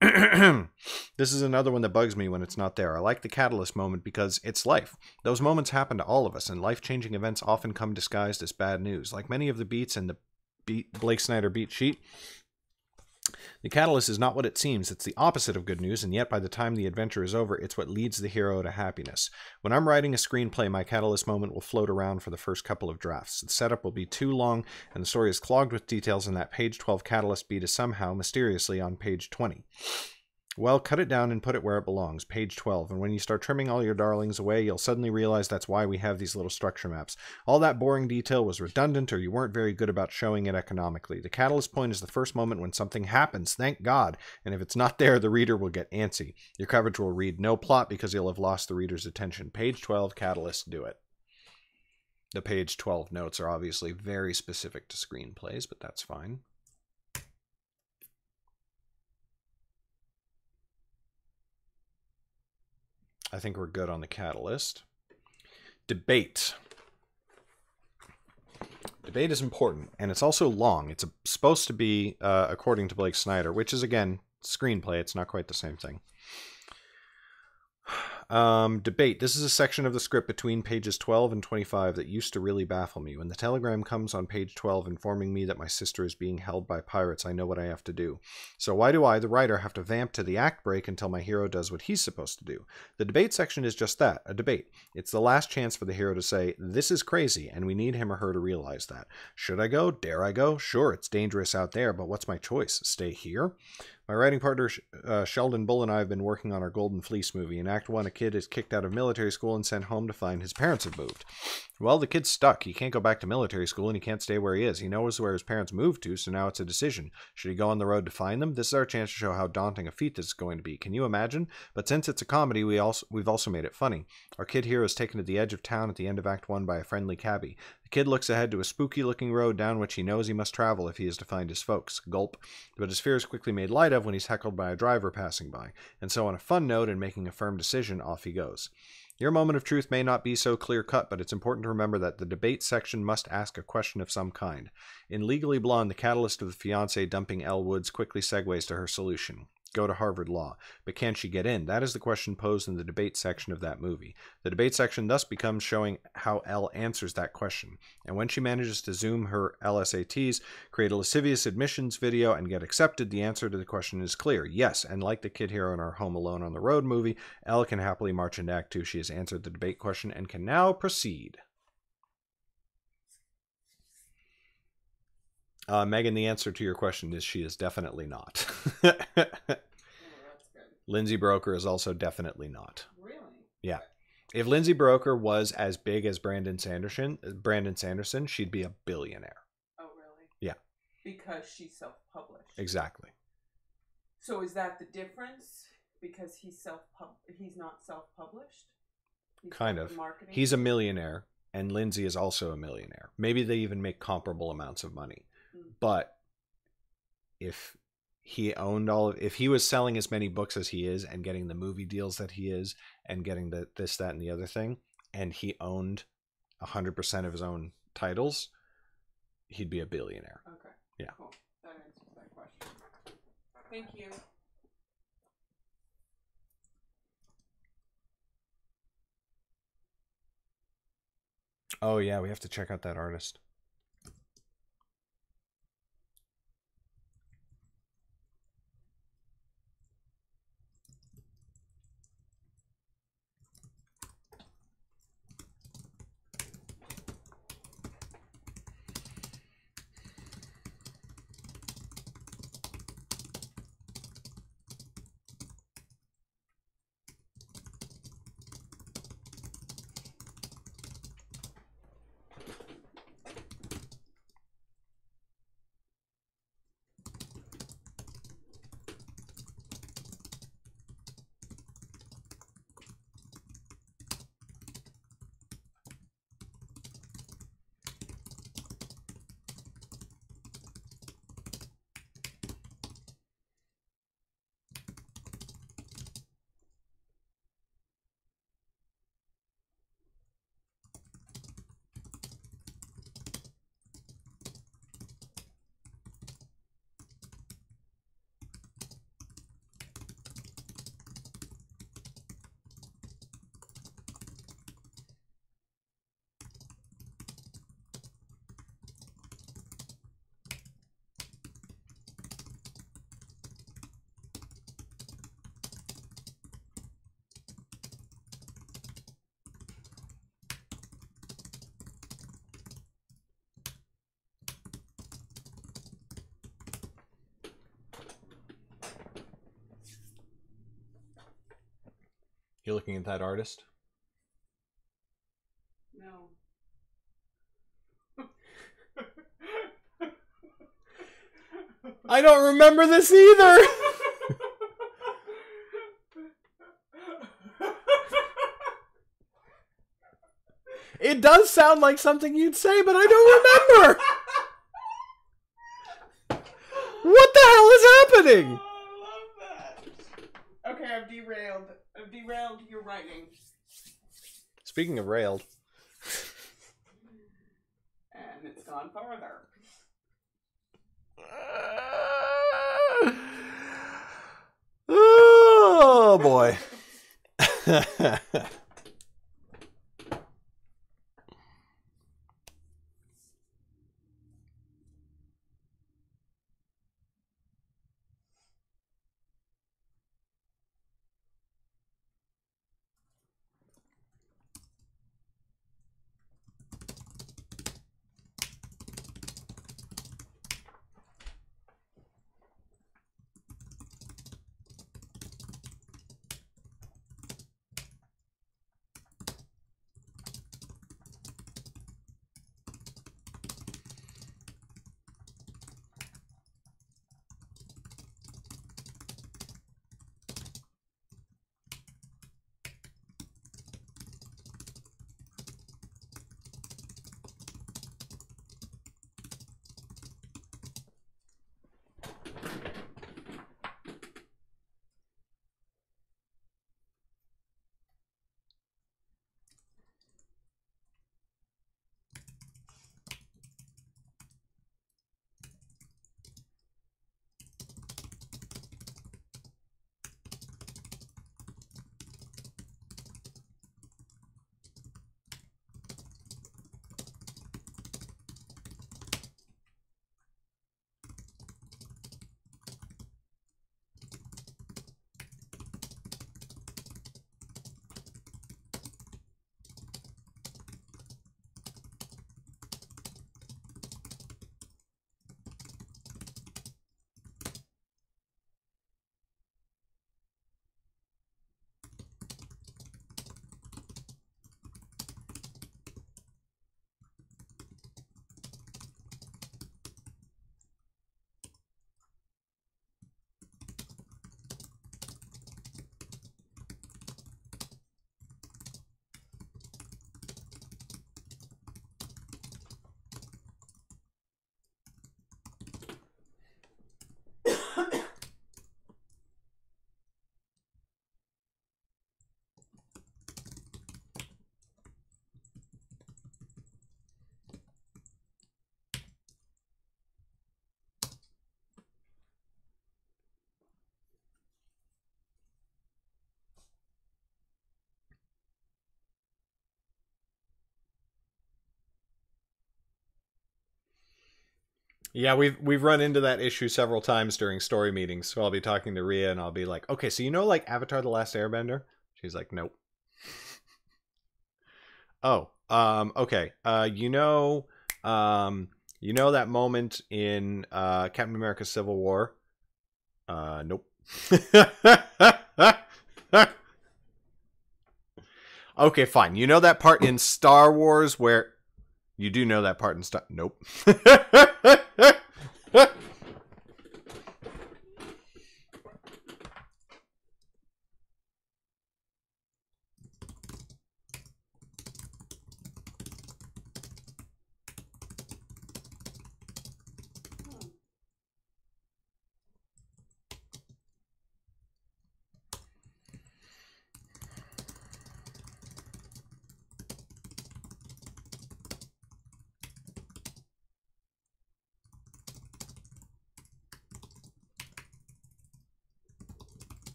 This is another one that bugs me when it's not there. I like the catalyst moment because it's life. Those moments happen to all of us, and life-changing events often come disguised as bad news. Like many of the beats in the Blake Snyder beat sheet, the catalyst is not what it seems. It's the opposite of good news, and yet by the time the adventure is over, it's what leads the hero to happiness. When I'm writing a screenplay, my catalyst moment will float around for the first couple of drafts. The setup will be too long, and the story is clogged with details, and that page 12 catalyst beat is somehow, mysteriously, on page 20. Well, cut it down and put it where it belongs, page 12, and when you start trimming all your darlings away, you'll suddenly realize that's why we have these little structure maps. All that boring detail was redundant, or you weren't very good about showing it economically. The catalyst point is the first moment when something happens, thank God, and if it's not there, the reader will get antsy. Your coverage will read no plot because you'll have lost the reader's attention. Page 12, catalyst, do it. The page 12 notes are obviously very specific to screenplays, but that's fine. I think we're good on the catalyst. Debate. Debate is important, and it's also long. It's supposed to be, according to Blake Snyder, which is, again, screenplay. It's not quite the same thing. Debate. This is a section of the script between pages 12 and 25 that used to really baffle me. When the telegram comes on page 12 informing me that my sister is being held by pirates, I know what I have to do. So why do I, the writer, have to vamp to the act break until my hero does what he's supposed to do? The debate section is just that, a debate. It's the last chance for the hero to say, this is crazy, and we need him or her to realize that. Should I go? Dare I go? Sure, it's dangerous out there, but what's my choice? Stay here? My writing partner, Sheldon Bull, and I have been working on our Golden Fleece movie. In Act 1, a kid is kicked out of military school and sent home to find his parents have moved. Well, the kid's stuck. He can't go back to military school, and he can't stay where he is. He knows where his parents moved to, so now it's a decision. Should he go on the road to find them? This is our chance to show how daunting a feat this is going to be. Can you imagine? But since it's a comedy, we've also made it funny. Our kid hero is taken to the edge of town at the end of Act 1 by a friendly cabbie. The kid looks ahead to a spooky-looking road down which he knows he must travel if he is to find his folks. Gulp. But his fear is quickly made light of when he's heckled by a driver passing by. And so on a fun note and making a firm decision, off he goes. Your moment of truth may not be so clear-cut, but it's important to remember that the debate section must ask a question of some kind. In Legally Blonde, the catalyst of the fiancé dumping Elle Woods quickly segues to her solution. Go to Harvard Law. But can she get in? That is the question posed in the debate section of that movie. The debate section thus becomes showing how Elle answers that question. And when she manages to zoom her LSATs, create a lascivious admissions video, and get accepted, the answer to the question is clear. Yes, and like the kid hero in our Home Alone on the Road movie, Elle can happily march into Act 2. She has answered the debate question and can now proceed. Megan, the answer to your question is she is definitely not. Oh, that's good. Lindsay Broker is also definitely not. Really? Yeah. If Lindsay Broker was as big as Brandon Sanderson, she'd be a billionaire. Oh, really? Yeah. Because she's self-published. Exactly. So is that the difference? Because he's not self-published? Kind of. Marketing? He's a millionaire, and Lindsay is also a millionaire. Maybe they even make comparable amounts of money. But if he owned if he was selling as many books as he is and getting the movie deals that he is and getting this, that, and the other thing, and he owned 100% of his own titles, he'd be a billionaire. Okay. Yeah. Cool. That answers that question. Thank you. Oh, yeah, we have to check out that artist. You looking at that artist? No. I don't remember this either. It does sound like something you'd say, but I don't remember. What the hell is happening? Oh, I love that. Okay, I've derailed. I've derailed your writing. Speaking of railed. And it's gone farther. Oh boy. Yeah, we've run into that issue several times during story meetings. So I'll be talking to Rhea and I'll be like, "Okay, so you know like Avatar: The Last Airbender?" She's like, "Nope." Oh, okay. You know that moment in Captain America: Civil War? Nope. Okay, fine. You know that part in Star Wars where you do know that part in Star? Nope.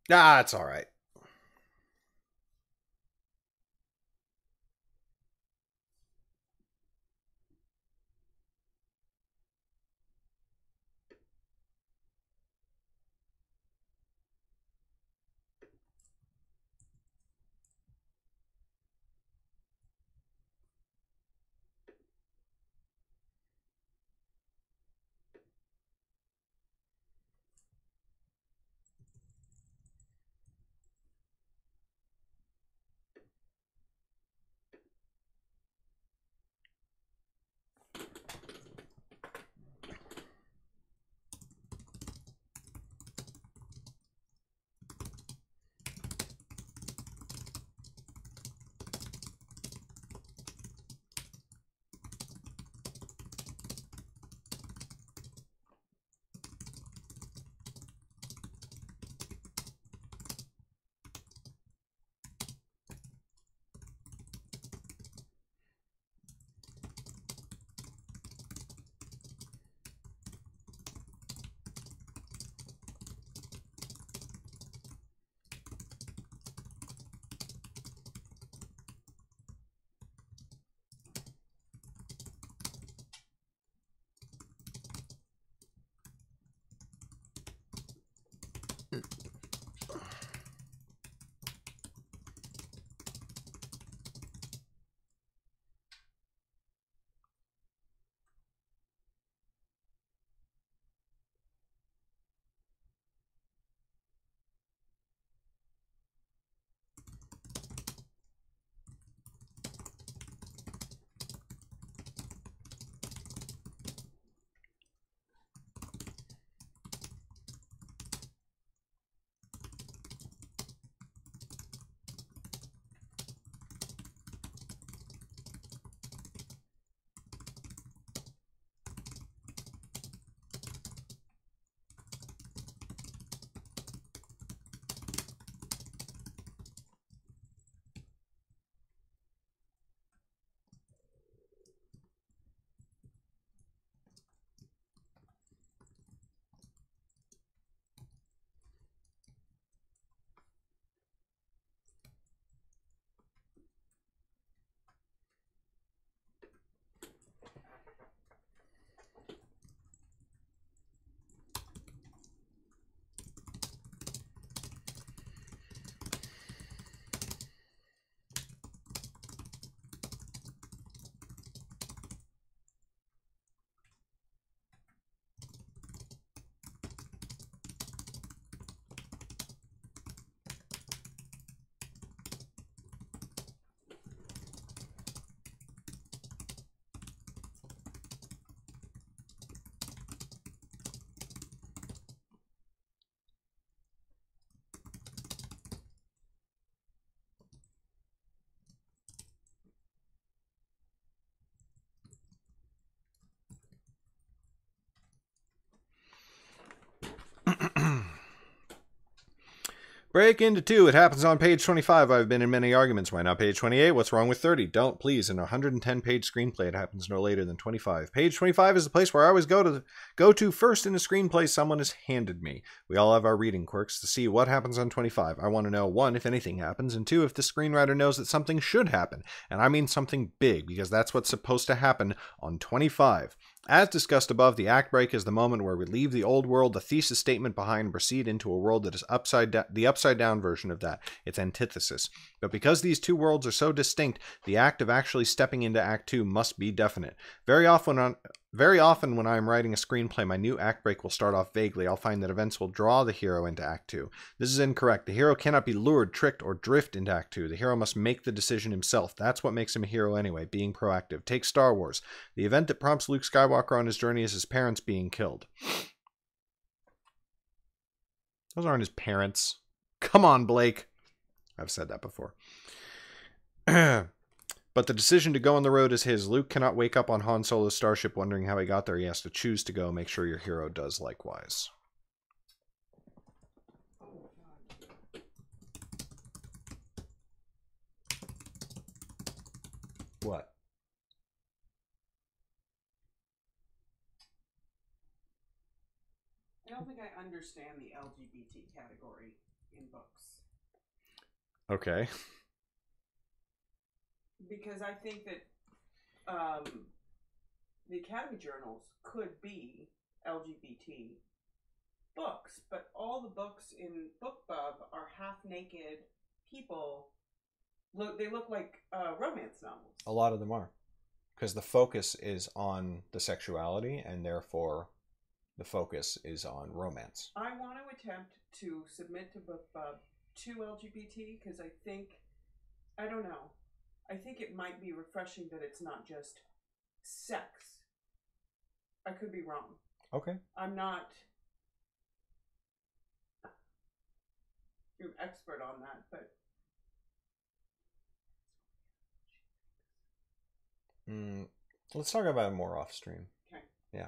Ah, it's all right. Break into 2. It happens on page 25. I've been in many arguments. Why not page 28? What's wrong with 30? Don't, please. In a 110-page screenplay, it happens no later than 25. Page 25 is the place where I always go to first in a screenplay someone has handed me. We all have our reading quirks to see what happens on 25. I want to know, 1, if anything happens, and 2, if the screenwriter knows that something should happen. And I mean something big, because that's what's supposed to happen on 25. As discussed above, the act break is the moment where we leave the old world, the thesis statement behind, and proceed into a world that is the upside down version of that, its antithesis. But because these two worlds are so distinct, the act of actually stepping into Act 2 must be definite. Very often when I am writing a screenplay, my new act break will start off vaguely. I'll find that events will draw the hero into Act 2. This is incorrect. The hero cannot be lured, tricked, or drift into Act 2. The hero must make the decision himself. That's what makes him a hero anyway, being proactive. Take Star Wars. The event that prompts Luke Skywalker on his journey is his parents being killed. Those aren't his parents. Come on, Blake. I've said that before. But the decision to go on the road is his. Luke cannot wake up on Han Solo's starship wondering how he got there. He has to choose to go. Make sure your hero does likewise. What? I don't think I understand the LGBT category in books. Okay. Because I think that the Academy journals could be LGBT books, but all the books in BookBub are half-naked people. They look like romance novels. A lot of them are. Because the focus is on the sexuality, and therefore the focus is on romance. I want to attempt to submit to BookBub to LGBT because I don't know. I think it might be refreshing that it's not just sex. I could be wrong. Okay. I'm not an expert on that, but Let's talk about it more off stream. okay. Yeah.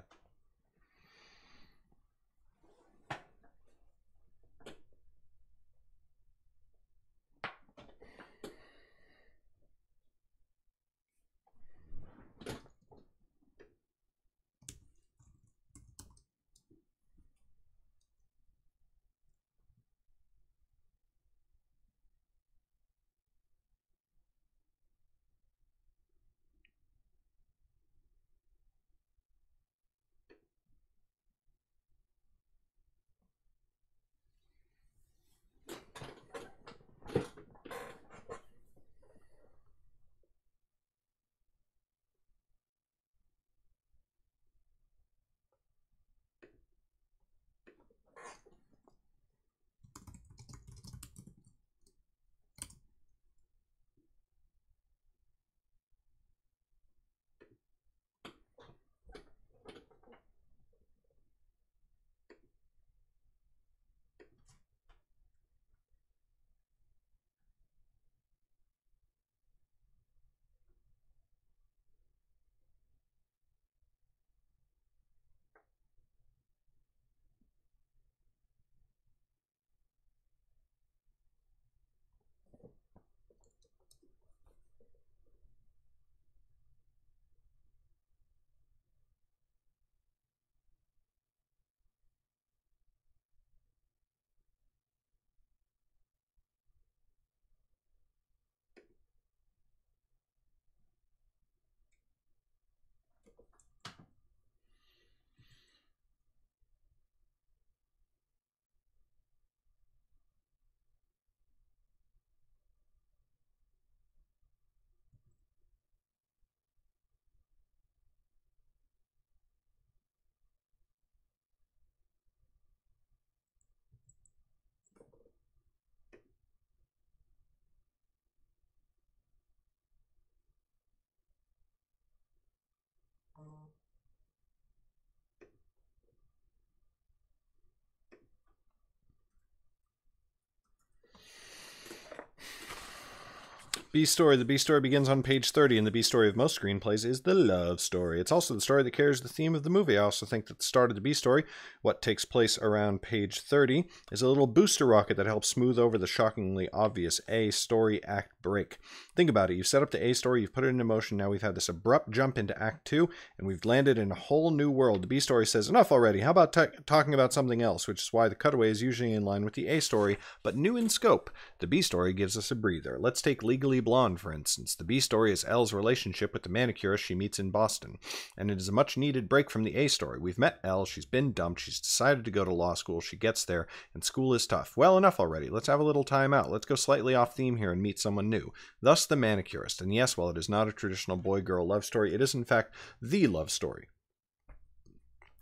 B story. The B story begins on page 30, and the B story of most screenplays is the love story. It's also the story that carries the theme of the movie. I also think that the start of the B story, what takes place around page 30, is a little booster rocket that helps smooth over the shockingly obvious A story act break. Think about it. You've set up the A story, you've put it into motion, now we've had this abrupt jump into Act 2, and we've landed in a whole new world. The B story says, enough already, how about talking about something else, which is why the cutaway is usually in line with the A story, but new in scope. The B story gives us a breather. Let's take Legally Blonde, for instance. The B story is Elle's relationship with the manicurist she meets in Boston, and it is a much-needed break from the A story. We've met Elle, she's been dumped, she's decided to go to law school, she gets there, and school is tough. Well, enough already. Let's have a little time out. Let's go slightly off theme here and meet someone new. Thus, the manicurist. And yes, while it is not a traditional boy-girl love story, it is in fact the love story.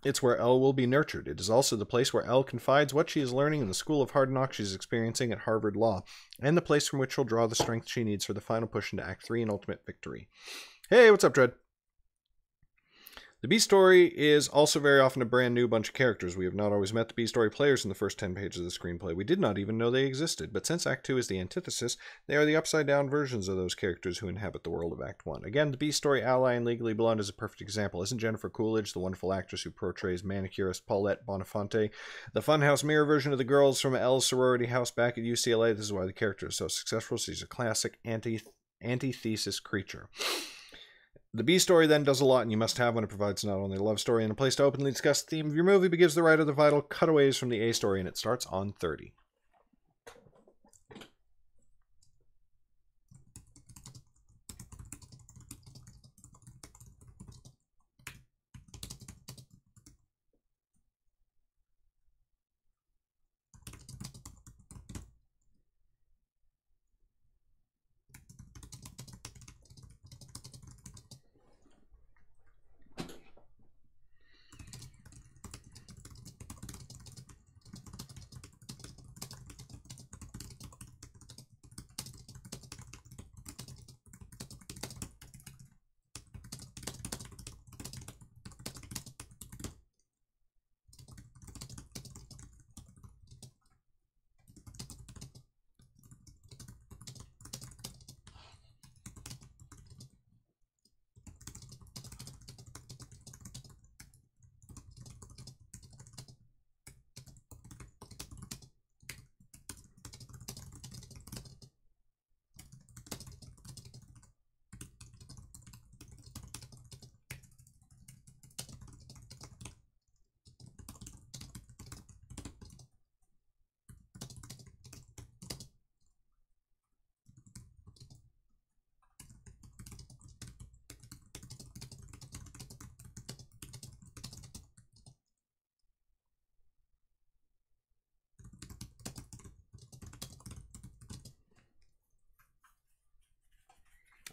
It's where Elle will be nurtured. It is also the place where Elle confides what she is learning in the school of hard knocks she's experiencing at Harvard Law, and the place from which she'll draw the strength she needs for the final push into Act 3 and ultimate victory. Hey, what's up, Dread? The B story is also very often a brand new bunch of characters. We have not always met the B story players in the first 10 pages of the screenplay. We did not even know they existed, but since Act 2 is the antithesis, they are the upside-down versions of those characters who inhabit the world of Act 1. Again, the B story ally in Legally Blonde is a perfect example. Isn't Jennifer Coolidge, the wonderful actress who portrays manicurist Paulette Bonafonte, the funhouse mirror version of the girls from Elle's sorority house back at UCLA? This is why the character is so successful. She's a classic antithesis creature. The B story then does a lot, and you must have when it provides not only a love story and a place to openly discuss the theme of your movie, but gives the writer the vital cutaways from the A story, and it starts on 30.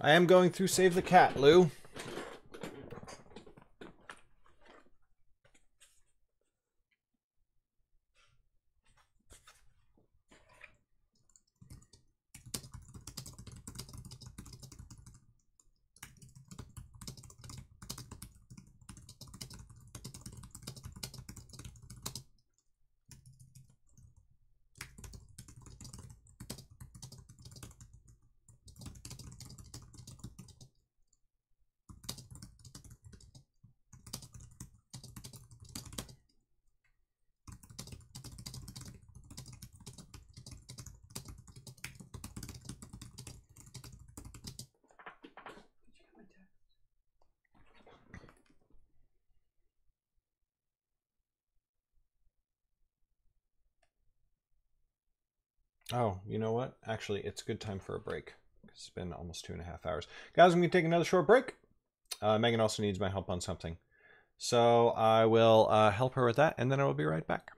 I am going through Save the Cat, Lou. Oh, you know what? Actually, it's a good time for a break. It's been almost 2.5 hours. Guys, I'm going to take another short break. Megan also needs my help on something. So I will help her with that, and then I will be right back.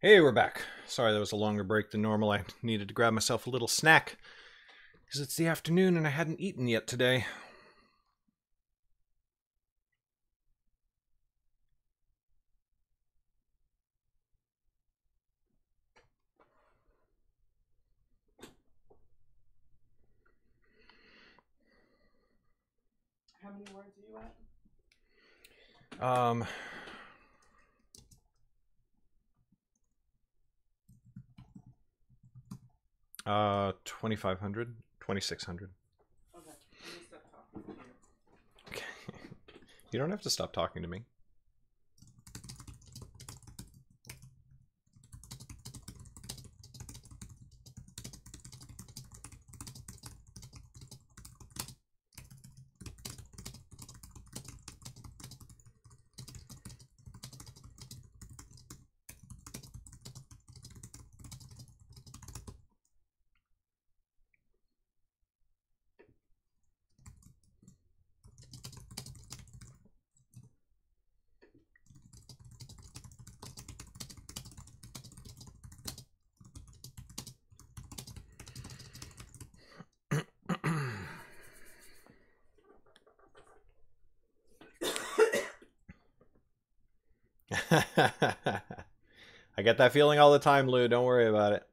Hey, we're back. Sorry that was a longer break than normal. I needed to grab myself a little snack because it's the afternoon and I hadn't eaten yet today. How many words are you at? 2,500, 2,600. Okay, let me stop talking to you. Okay. You don't have to stop talking to me. I get that feeling all the time, Lou. Don't worry about it.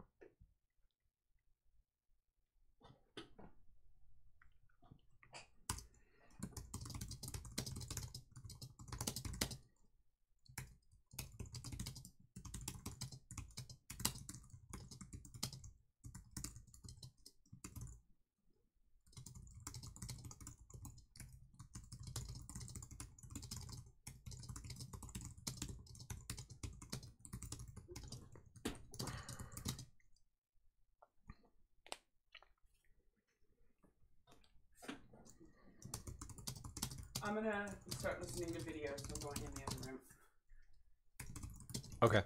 I'm gonna start listening to videos. I'm going in the other room. Okay.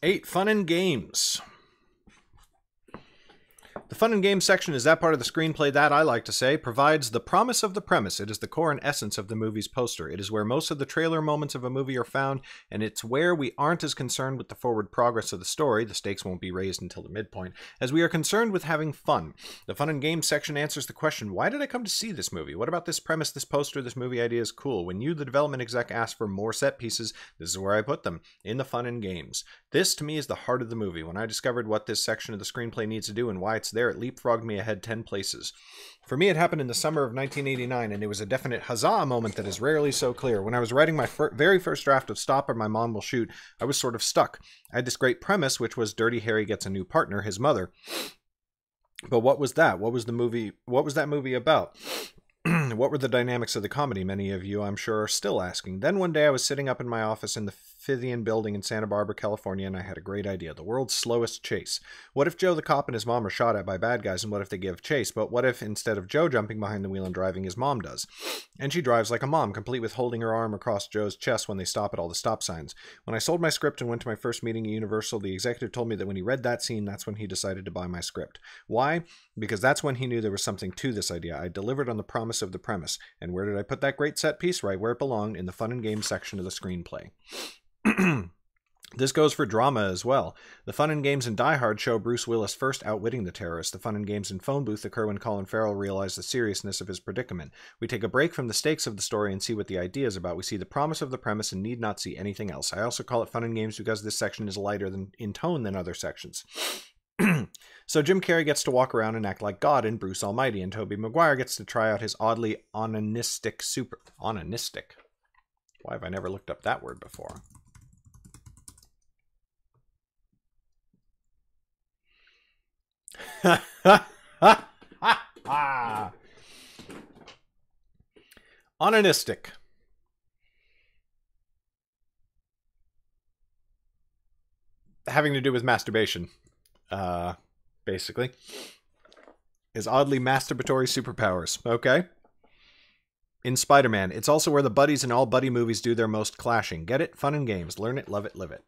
Eight, fun and games. The fun and games section is that part of the screenplay that, I like to say, provides the promise of the premise. It is the core and essence of the movie's poster. It is where most of the trailer moments of a movie are found, and it's where we aren't as concerned with the forward progress of the story, the stakes won't be raised until the midpoint, as we are concerned with having fun. The fun and games section answers the question, why did I come to see this movie? What about this premise, this poster, this movie idea is cool? When you, the development exec, ask for more set pieces, this is where I put them, in the fun and games. This, to me, is the heart of the movie. When I discovered what this section of the screenplay needs to do and why it's there, it leapfrogged me ahead 10 places. For me, it happened in the summer of 1989, and it was a definite huzzah moment that is rarely so clear. When I was writing my very first draft of Stop or My Mom Will Shoot, I was sort of stuck. I had this great premise, which was Dirty Harry gets a new partner, his mother. But what was that? What was that movie about? What were the dynamics of the comedy? Many of you, I'm sure, are still asking. Then one day I was sitting up in my office in the Fithian building in Santa Barbara, California, and I had a great idea. The world's slowest chase. What if Joe the cop and his mom are shot at by bad guys, and what if they give chase? But what if instead of Joe jumping behind the wheel and driving, his mom does? And she drives like a mom, complete with holding her arm across Joe's chest when they stop at all the stop signs. When I sold my script and went to my first meeting at Universal, the executive told me that when he read that scene, that's when he decided to buy my script. Why? Because that's when he knew there was something to this idea. I delivered on the promise of the premise. And where did I put that great set piece? Right where it belonged, in the fun and games section of the screenplay. This goes for drama as well. The fun and games in Die Hard show Bruce Willis first outwitting the terrorist. The fun and games in Phone Booth occur when Colin Farrell realizes the seriousness of his predicament. We take a break from the stakes of the story and see what the idea is about. We see the promise of the premise and need not see anything else. I also call it fun and games because this section is lighter in tone than other sections. So Jim Carrey gets to walk around and act like God in Bruce Almighty, and Tobey Maguire gets to try out his oddly onanistic Onanistic? Why have I never looked up that word before? Onanistic. Having to do with masturbation, basically. His oddly masturbatory superpowers, okay? In Spider-Man, it's also where the buddies in all buddy movies do their most clashing. Get it? Fun and games. Learn it, love it, live it.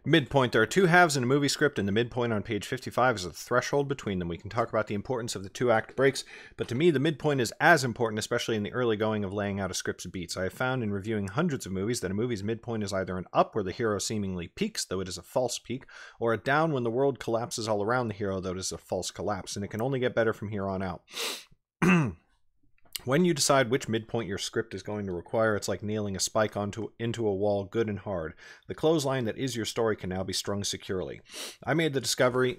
Midpoint. There are two halves in a movie script, and the midpoint on page 55 is the threshold between them. We can talk about the importance of the two-act breaks, but to me, the midpoint is as important, especially in the early going of laying out a script's beats. I have found in reviewing hundreds of movies that a movie's midpoint is either an up, where the hero seemingly peaks, though it is a false peak, or a down when the world collapses all around the hero, though it is a false collapse, and it can only get better from here on out. When you decide which midpoint your script is going to require, it's like nailing a spike into a wall good and hard. The clothesline that is your story can now be strung securely. I made the discovery...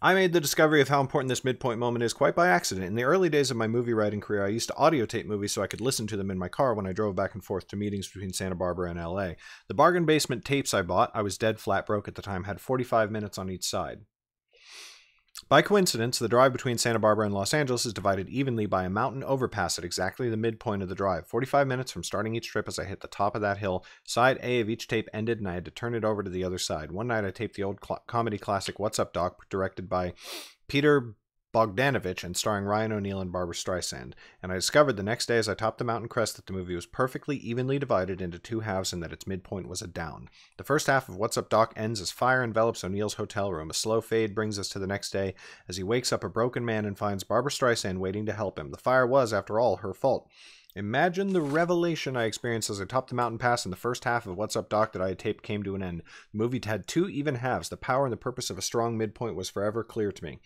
I made the discovery of how important this midpoint moment is quite by accident. In the early days of my movie writing career, I used to audio tape movies so I could listen to them in my car when I drove back and forth to meetings between Santa Barbara and LA. The bargain basement tapes I bought, I was dead flat broke at the time, had 45 minutes on each side. By coincidence, the drive between Santa Barbara and Los Angeles is divided evenly by a mountain overpass at exactly the midpoint of the drive. 45 minutes from starting each trip as I hit the top of that hill. Side A of each tape ended, and I had to turn it over to the other side. One night I taped the old comedy classic What's Up, Doc?, directed by Peter Bogdanovich and starring Ryan O'Neal and Barbra Streisand, and I discovered the next day as I topped the mountain crest that the movie was perfectly evenly divided into two halves and that its midpoint was a down. The first half of What's Up, Doc? Ends as fire envelops O'Neal's hotel room. A slow fade brings us to the next day as he wakes up a broken man and finds Barbra Streisand waiting to help him. The fire was, after all, her fault. Imagine the revelation I experienced as I topped the mountain pass and the first half of What's Up, Doc? That I had taped came to an end. The movie had two even halves. The power and the purpose of a strong midpoint was forever clear to me.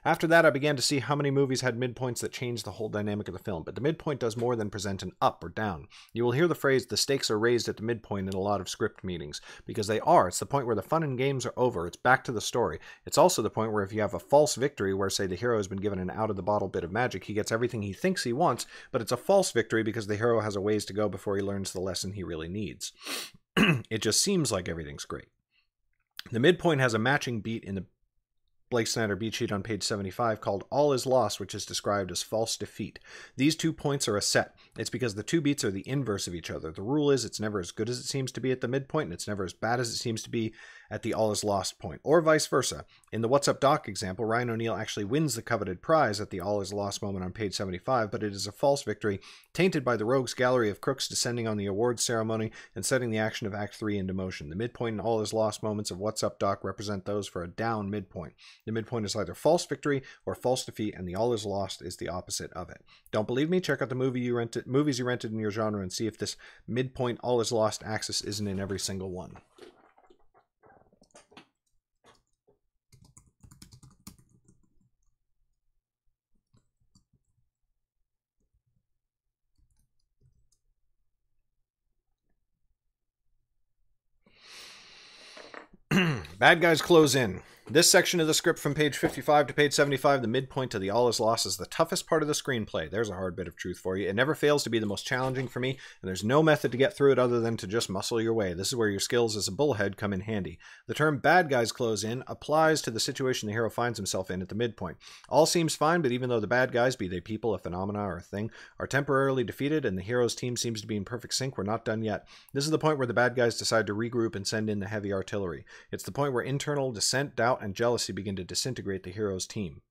After that, I began to see how many movies had midpoints that changed the whole dynamic of the film, but the midpoint does more than present an up or down. You will hear the phrase, the stakes are raised at the midpoint in a lot of script meetings, because they are. It's the point where the fun and games are over. It's back to the story. It's also the point where if you have a false victory, where say the hero has been given an out-of-the-bottle bit of magic, he gets everything he thinks he wants, but it's a false victory because the hero has a ways to go before he learns the lesson he really needs. It just seems like everything's great. The midpoint has a matching beat in the Blake Snyder beat sheet on page 75 called All Is Lost, which is described as false defeat. These 2 points are a set. It's because the two beats are the inverse of each other. The rule is it's never as good as it seems to be at the midpoint, and it's never as bad as it seems to be at the All Is Lost point, or vice versa. In the What's Up, Doc? Example, Ryan O'Neal actually wins the coveted prize at the All Is Lost moment on page 75, but it is a false victory, tainted by the rogues gallery of crooks descending on the awards ceremony and setting the action of Act 3 into motion. The midpoint and All Is Lost moments of What's Up, Doc? Represent those for a down midpoint. The midpoint is either false victory or false defeat, and the All Is Lost is the opposite of it. Don't believe me? Check out the movies you rented in your genre and see if this midpoint All Is Lost axis isn't in every single one. Bad guys close in. This section of the script from page 55 to page 75, the midpoint to the All Is Lost, is the toughest part of the screenplay. There's a hard bit of truth for you. It never fails to be the most challenging for me, and there's no method to get through it other than to just muscle your way. This is where your skills as a bullhead come in handy. The term bad guys close in applies to the situation the hero finds himself in at the midpoint. All seems fine, but even though the bad guys, be they people, a phenomena, or a thing, are temporarily defeated and the hero's team seems to be in perfect sync, we're not done yet. This is the point where the bad guys decide to regroup and send in the heavy artillery. It's the point where internal dissent, doubt, and jealousy begin to disintegrate the hero's team.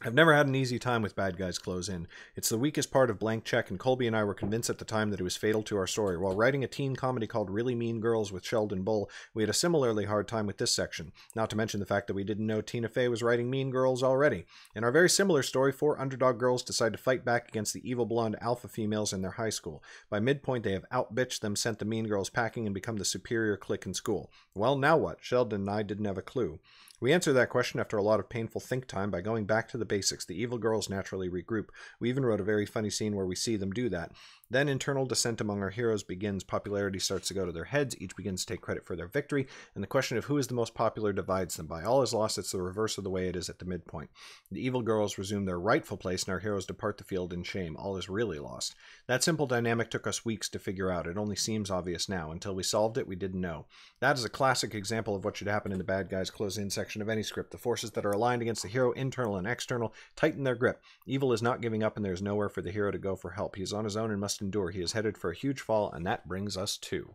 I've never had an easy time with Bad Guys Close In. It's the weakest part of Blank Check, and Colby and I were convinced at the time that it was fatal to our story. While writing a teen comedy called Really Mean Girls with Sheldon Bull, we had a similarly hard time with this section, not to mention the fact that we didn't know Tina Fey was writing Mean Girls already. In our very similar story, 4 underdog girls decide to fight back against the evil blonde alpha females in their high school. By midpoint, they have outbitched them, sent the Mean Girls packing, and become the superior clique in school. Well, now what? Sheldon and I didn't have a clue. We answer that question after a lot of painful think time by going back to the basics. The evil girls naturally regroup. We even wrote a very funny scene where we see them do that. Then internal descent among our heroes begins. Popularity starts to go to their heads. Each begins to take credit for their victory. And the question of who is the most popular divides them. By all is lost, it's the reverse of the way it is at the midpoint. The evil girls resume their rightful place and our heroes depart the field in shame. All is really lost. That simple dynamic took us weeks to figure out. It only seems obvious now. Until we solved it, we didn't know. That is a classic example of what should happen in the Bad Guys Close In section of any script. The forces that are aligned against the hero, internal and external, tighten their grip. Evil is not giving up and there is nowhere for the hero to go for help. He is on his own and must endure. He is headed for a huge fall, and that brings us to...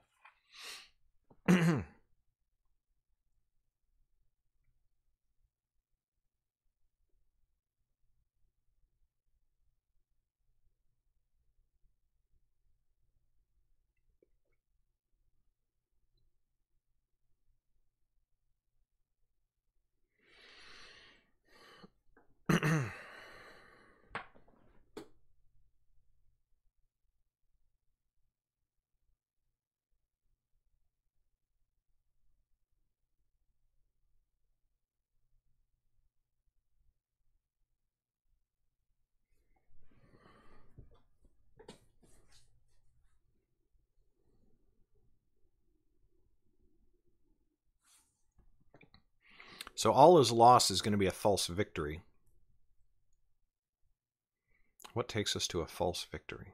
So all is lost is going to be a false victory. What takes us to a false victory?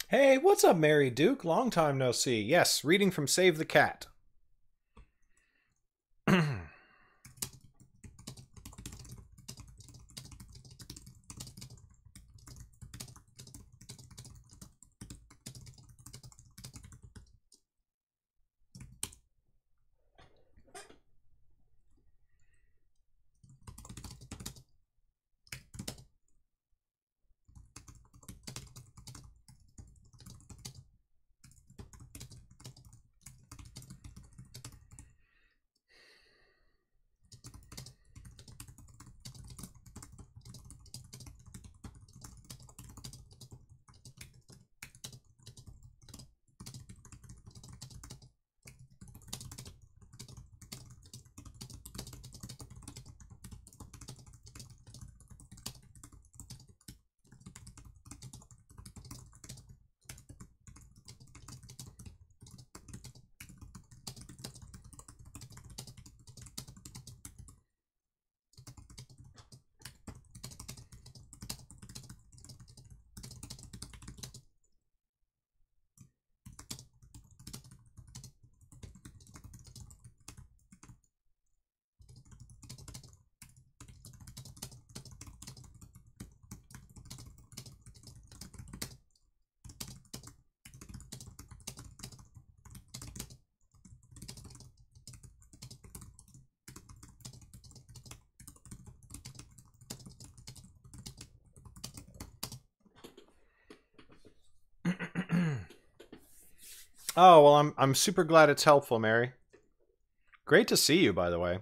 Hey, what's up, Mary Duke? Long time no see. Yes, reading from Save the Cat. Oh, well, I'm super glad it's helpful, Mary. Great to see you, by the way.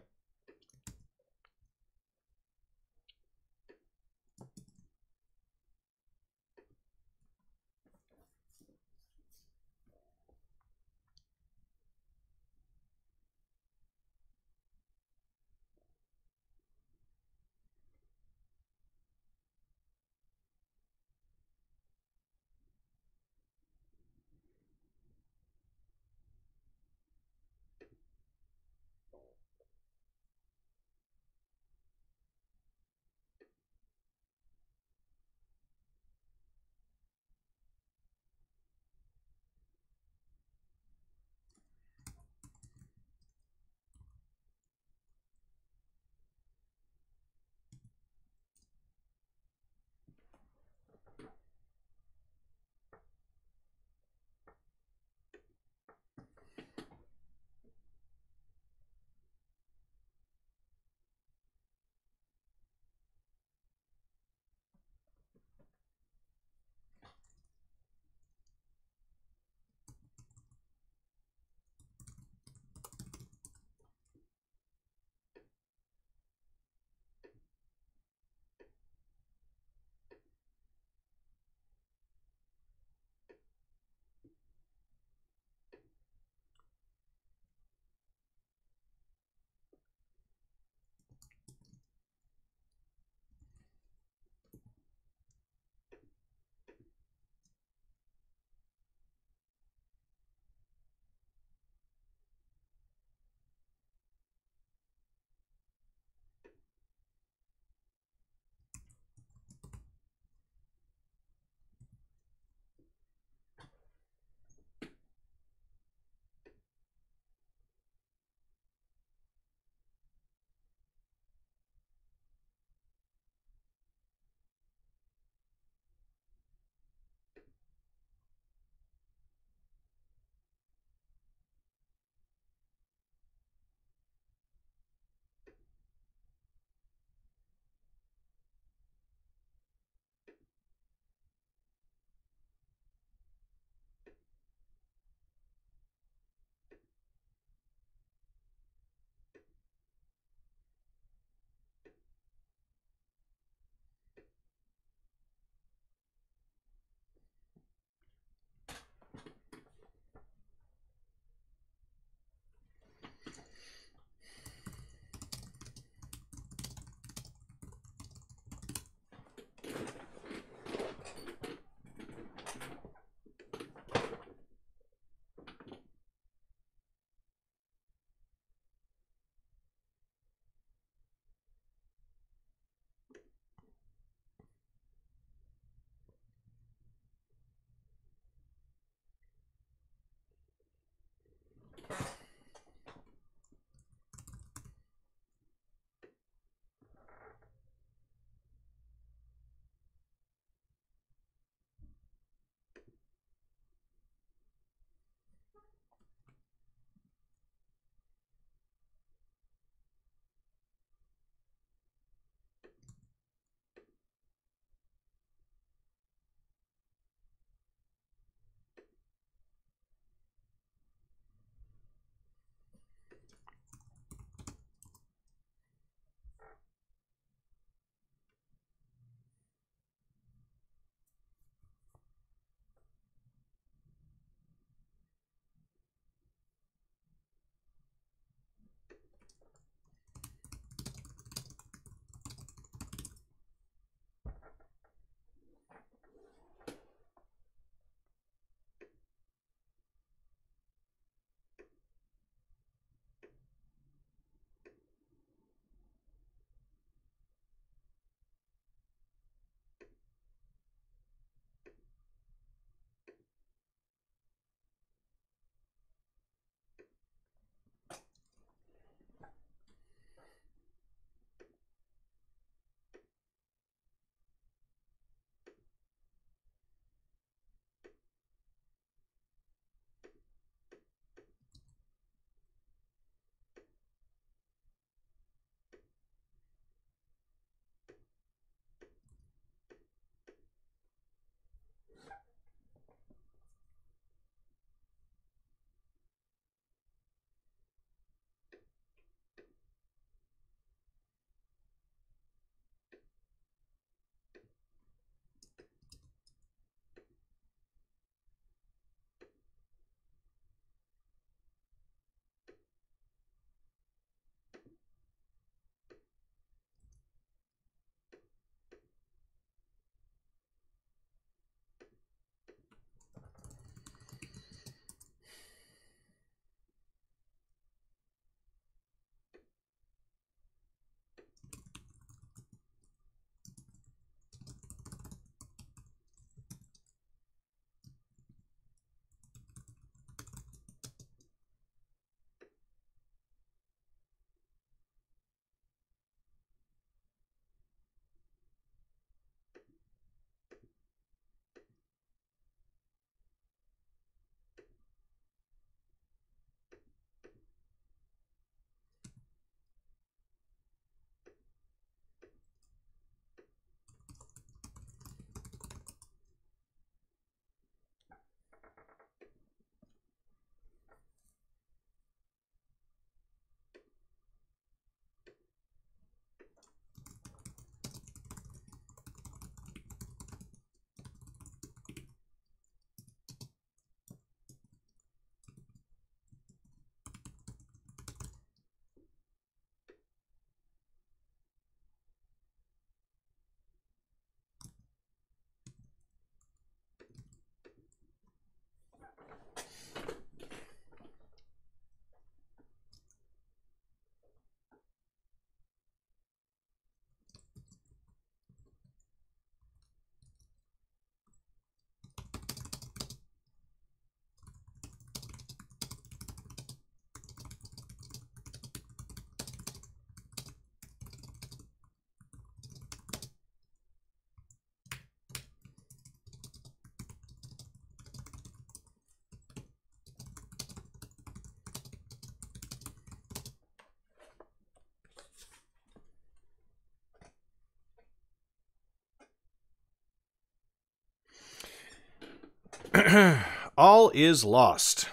All is lost.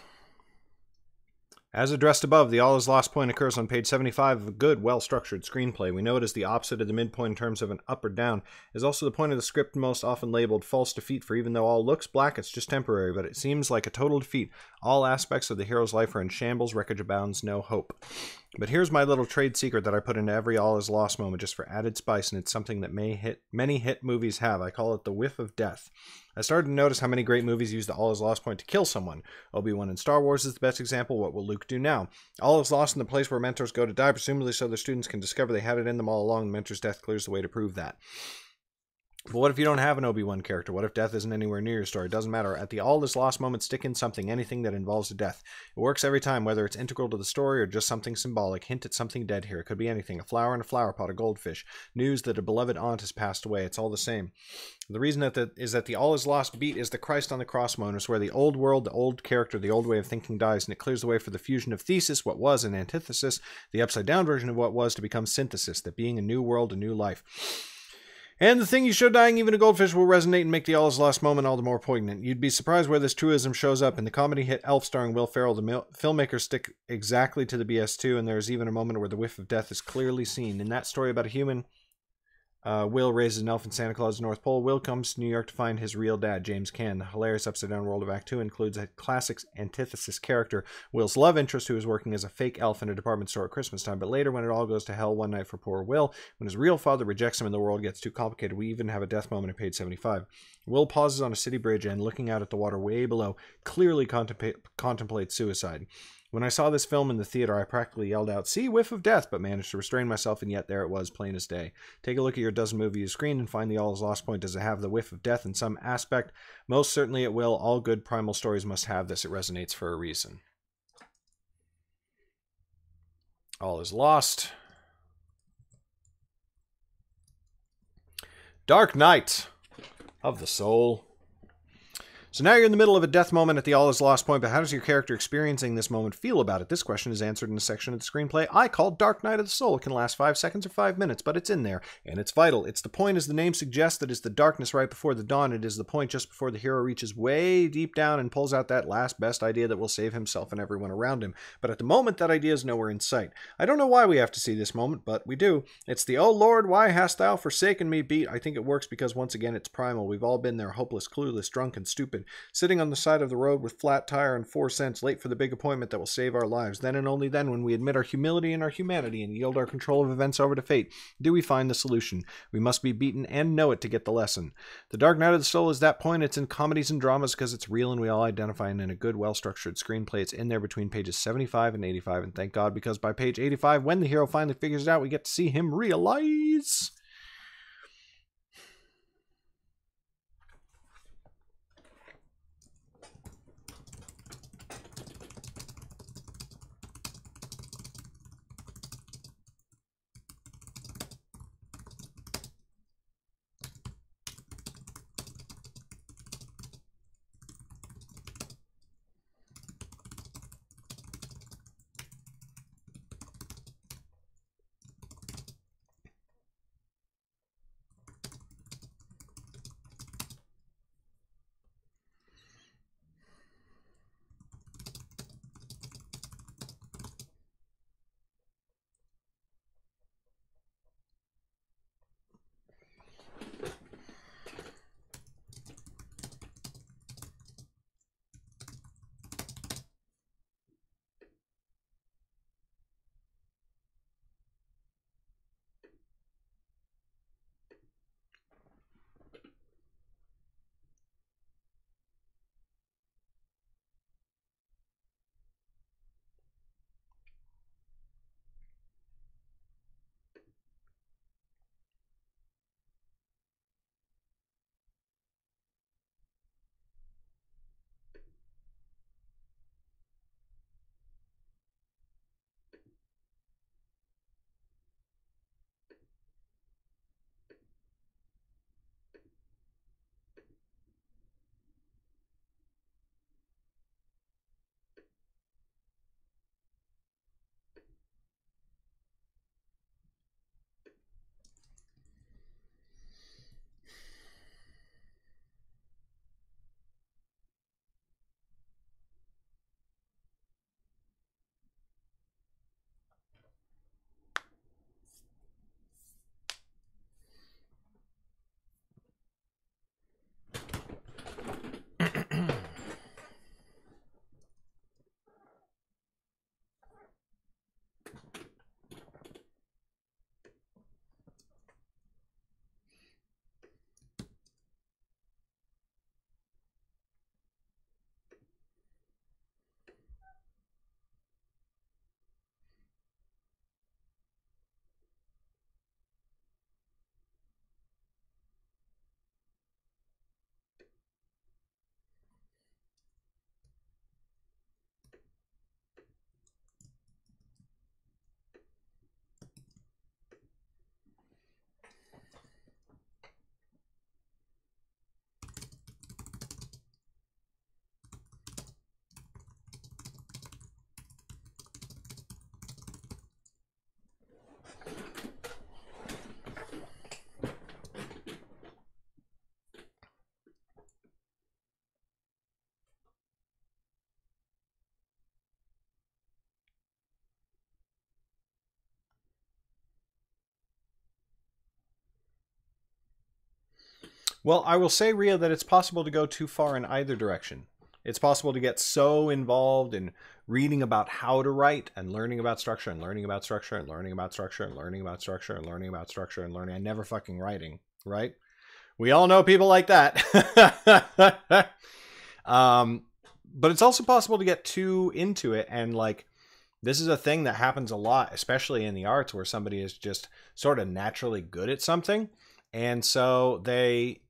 As addressed above, the all is lost point occurs on page 75 of a good, well-structured screenplay. We know it is the opposite of the midpoint in terms of an up or down. It is also the point of the script most often labeled false defeat, for even though all looks black, it's just temporary, but it seems like a total defeat. All aspects of the hero's life are in shambles, wreckage abounds, no hope. But here's my little trade secret that I put into every all is lost moment just for added spice, and it's something that many hit movies have. I call it the whiff of death. I started to notice how many great movies use the all is lost point to kill someone. Obi-Wan in Star Wars is the best example. What will Luke do now? All is lost in the place where mentors go to die, presumably so their students can discover they had it in them all along. The mentor's death clears the way to prove that. But what if you don't have an Obi-Wan character? What if death isn't anywhere near your story? It doesn't matter. At the all is lost moment, stick in something, anything that involves a death. It works every time, whether it's integral to the story or just something symbolic. Hint at something dead here. It could be anything. A flower in a flower pot, a goldfish. News that a beloved aunt has passed away. It's all the same. The reason is that the all is lost beat is the Christ on the cross moment, where the old world, the old character, the old way of thinking dies, and it clears the way for the fusion of thesis, what was, and antithesis, the upside down version of what was, to become synthesis, that being a new world, a new life. And the thing you show dying, even a goldfish, will resonate and make the all is lost moment all the more poignant. You'd be surprised where this truism shows up. In the comedy hit Elf starring Will Ferrell, the filmmakers stick exactly to the BS too, and there's even a moment where the whiff of death is clearly seen. In that story about a human, Will raises an elf in Santa Claus' North Pole. Will comes to New York to find his real dad, James Caan. The hilarious upside-down world of Act 2 includes a classic antithesis character, Will's love interest, who is working as a fake elf in a department store at Christmas time. But later, when it all goes to hell one night for poor Will, when his real father rejects him and the world gets too complicated, we even have a death moment at page 75. Will pauses on a city bridge and, looking out at the water way below, clearly contemplates suicide. When I saw this film in the theater, I practically yelled out, "See, whiff of death," but managed to restrain myself, and yet there it was, plain as day. Take a look at your dozen movie screen and find the all is lost point. Does it have the whiff of death in some aspect? Most certainly it will. All good primal stories must have this. It resonates for a reason. All is lost. Dark Knight of the Soul. So now you're in the middle of a death moment at the all is lost point, but how does your character experiencing this moment feel about it? This question is answered in a section of the screenplay I call Dark Knight of the Soul. It can last 5 seconds or 5 minutes, but it's in there, and it's vital. It's the point, as the name suggests, that is the darkness right before the dawn. It is the point just before the hero reaches way deep down and pulls out that last best idea that will save himself and everyone around him. But at the moment, that idea is nowhere in sight. I don't know why we have to see this moment, but we do. It's the "Oh Lord, why hast thou forsaken me" beat. I think it works because, once again, it's primal. We've all been there, hopeless, clueless, drunk, and stupid, sitting on the side of the road with flat tire and 4 cents, late for the big appointment that will save our lives. Then and only then, when we admit our humility and our humanity and yield our control of events over to fate, do we find the solution. We must be beaten and know it to get the lesson. The Dark Knight of the Soul is that point. It's in comedies and dramas because it's real and we all identify, and in a good, well-structured screenplay, it's in there between pages 75 and 85, and thank God, because by page 85, when the hero finally figures it out, we get to see him realize... Well, I will say, Ria, that it's possible to go too far in either direction. It's possible to get so involved in reading about how to write and learning about structure and learning about structure and learning about structure and learning about structure and learning about structure and learning and never fucking writing, right? We all know people like that. But it's also possible to get too into it, and like, this is a thing that happens a lot, especially in the arts, where somebody is just sort of naturally good at something, and so they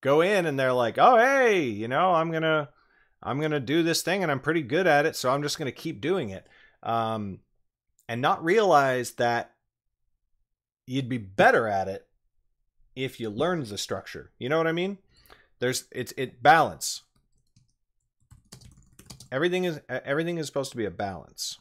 go in and they're like, oh, hey, you know, I'm gonna do this thing and I'm pretty good at it, so I'm just gonna keep doing it, and not realize that you'd be better at it if you learned the structure. You know what I mean? It's balance. Everything is supposed to be a balance.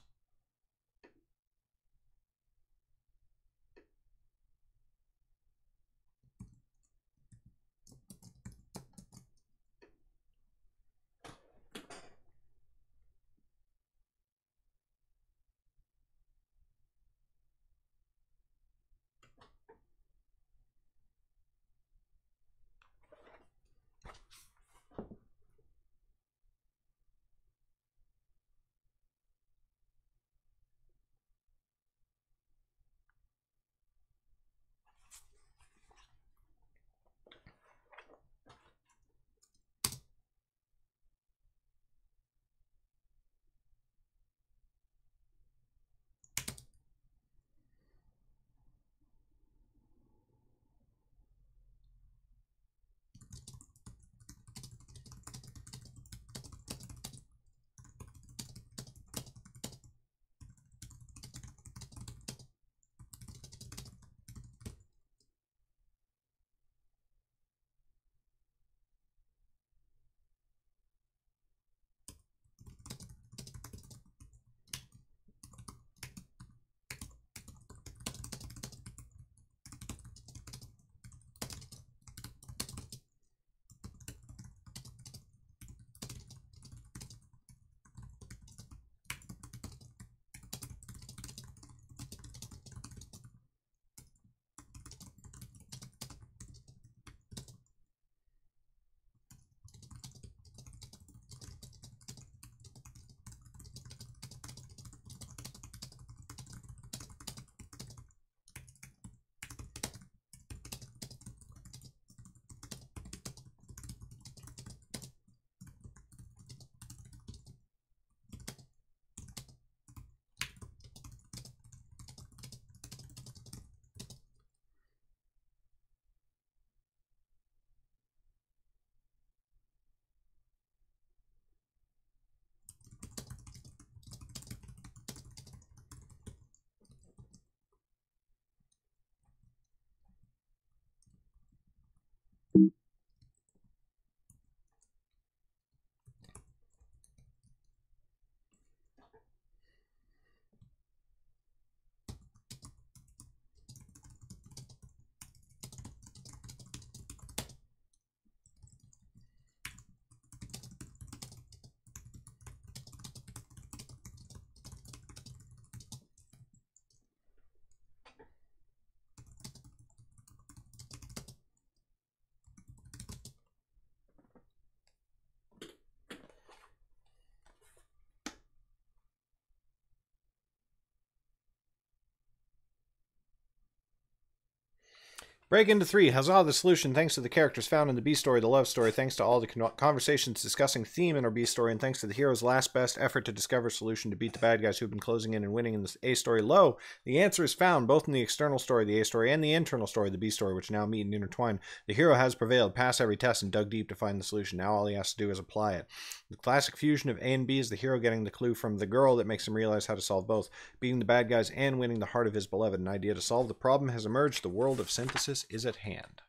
Break into 3. Huzzah, the solution. Thanks to the characters found in the B story, the love story. Thanks to all the conversations discussing theme in our B story. And thanks to the hero's last best effort to discover a solution to beat the bad guys who've been closing in and winning in the A story. Lo, the answer is found both in the external story, the A story, and the internal story, the B story, which now meet and intertwine. The hero has prevailed, passed every test, and dug deep to find the solution. Now all he has to do is apply it. The classic fusion of A and B is the hero getting the clue from the girl that makes him realize how to solve both, beating the bad guys and winning the heart of his beloved. An idea to solve the problem has emerged. The world of synthesis is at hand.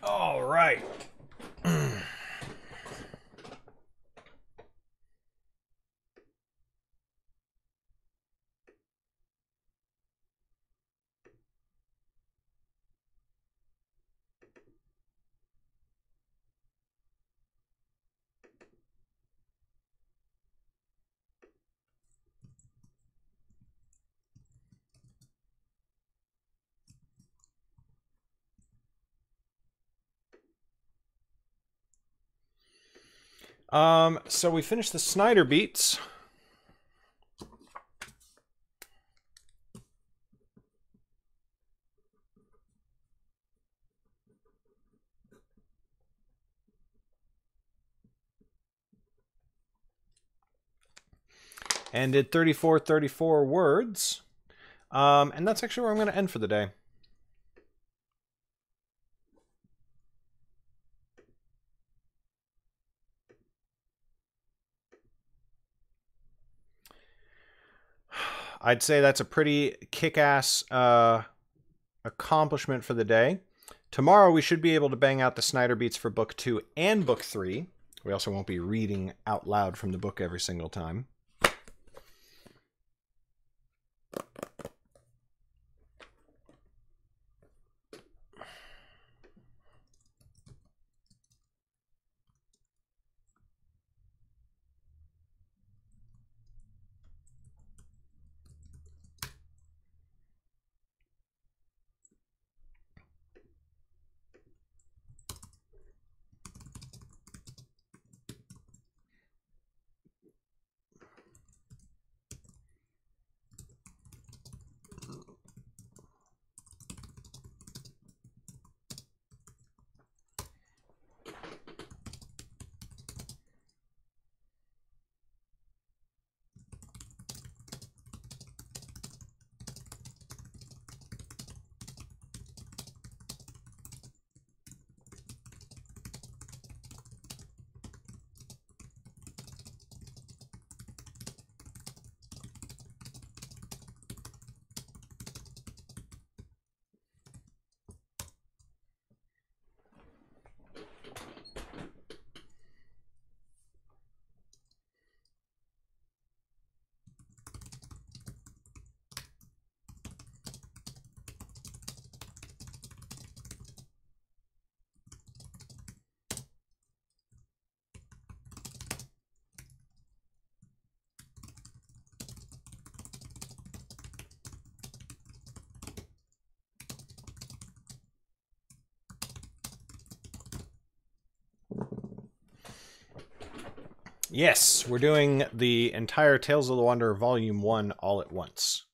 All right. So we finished the Snyder beats. And did 34 words. And that's actually where I'm going to end for the day. I'd say that's a pretty kick-ass accomplishment for the day. Tomorrow we should be able to bang out the Snyder beats for book 2 and book 3. We also won't be reading out loud from the book every single time. Yes, we're doing the entire Tales of the Wanderer Volume 1 all at once.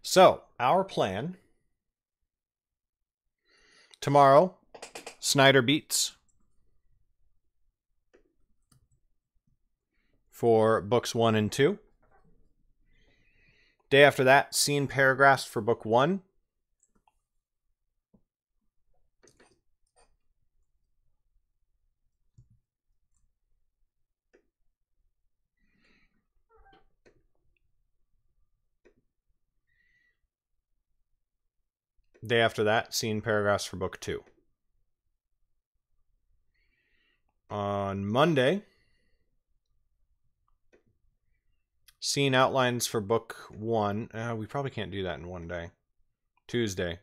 So, our plan tomorrow, Snyder beats for books 1 and 2. Day after that, scene paragraphs for book 1. Day after that, scene paragraphs for book 2. On Monday, scene outlines for book 1. We probably can't do that in one day. Tuesday.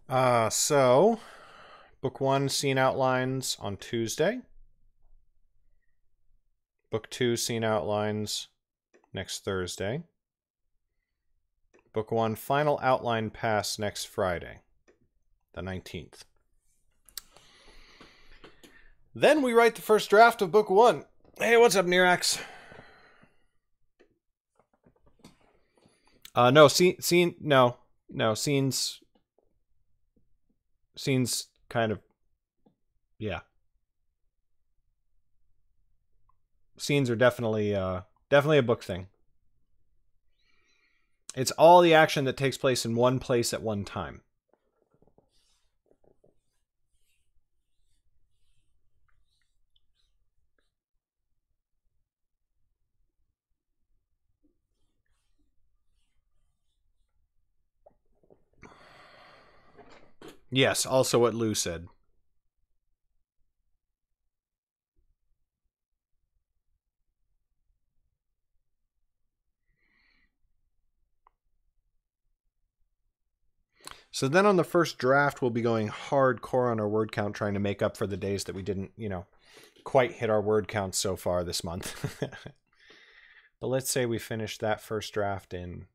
So, book 1 scene outlines on Tuesday. Book 2 scene outlines next Thursday. Book 1 final outline pass next Friday, the 19th. Then we write the first draft of book 1. Hey, what's up, Nirax? No, scenes kind of, yeah. Scenes are definitely a book thing. It's all the action that takes place in one place at one time. Yes, also what Lou said. So then on the first draft, we'll be going hardcore on our word count, trying to make up for the days that we didn't, quite hit our word count so far this month. But let's say we finish that first draft in...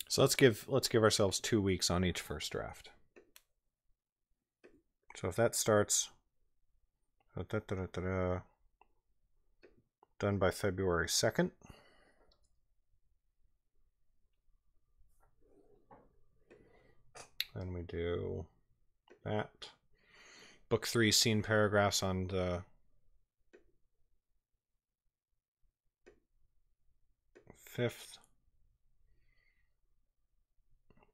So let's give ourselves 2 weeks on each first draft. So if that starts done by February 2nd. Then we do that. Book 3 scene paragraphs on the 5th.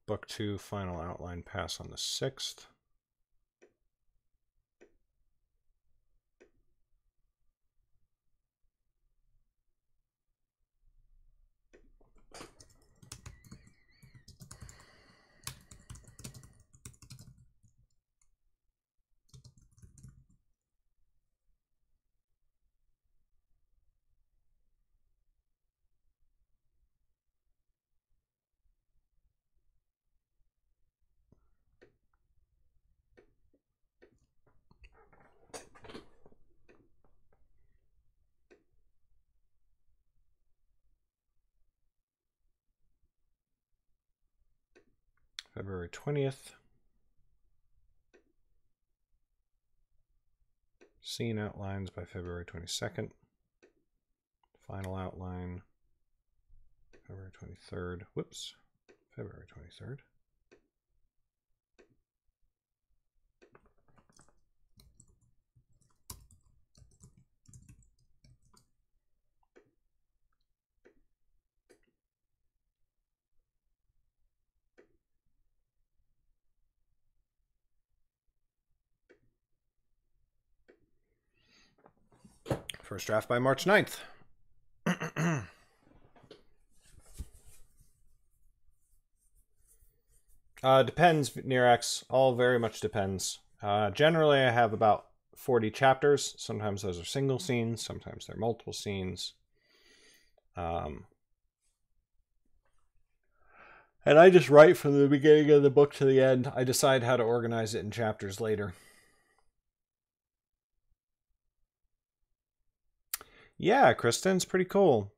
Book 2 final outline pass on the 6th. February 20th. Scene outlines by February 22nd. Final outline February 23rd. Whoops. February 23rd. First draft by March 9th. Depends, Nirax. All very much depends. Generally, I have about 40 chapters. Sometimes those are single scenes. Sometimes they're multiple scenes. And I just write from the beginning of the book to the end. I decide how to organize it in chapters later. Yeah, Kristen, it's pretty cool.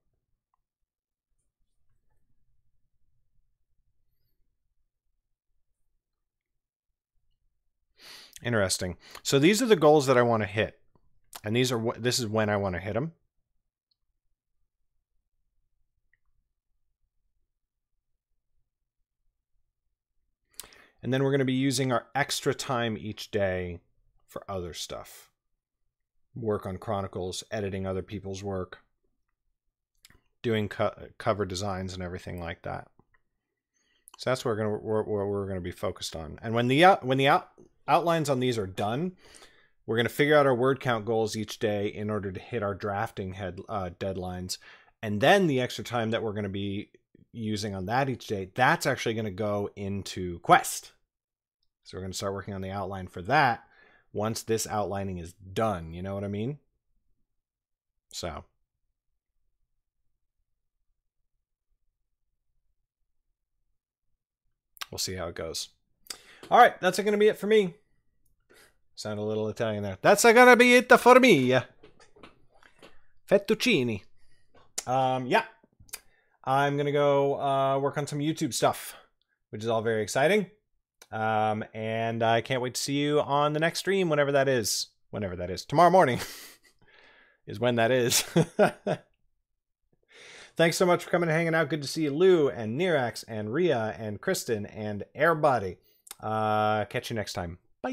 Interesting. So these are the goals that I want to hit. And this is when I want to hit them. And then we're going to be using our extra time each day for other stuff. Work on chronicles, editing other people's work, doing cover designs and everything like that. So that's what we're going to be focused on. And when the outlines on these are done, we're going to figure out our word count goals each day in order to hit our drafting deadlines. And then the extra time that we're going to be using on that each day, that's actually going to go into Quest. So we're going to start working on the outline for that once this outlining is done. You know what I mean? So. We'll see how it goes. All right, that's going to be it for me. Sound a little Italian there. That's going to be it for me. Fettuccini. Yeah. I'm going to go work on some YouTube stuff, which is all very exciting. And I can't wait to see you on the next stream, whenever that is. Whenever that is. Tomorrow morning is when that is. Thanks so much for coming and hanging out. Good to see you, Lou and Nirax and Ria and Kristen and everybody. Catch you next time. Bye.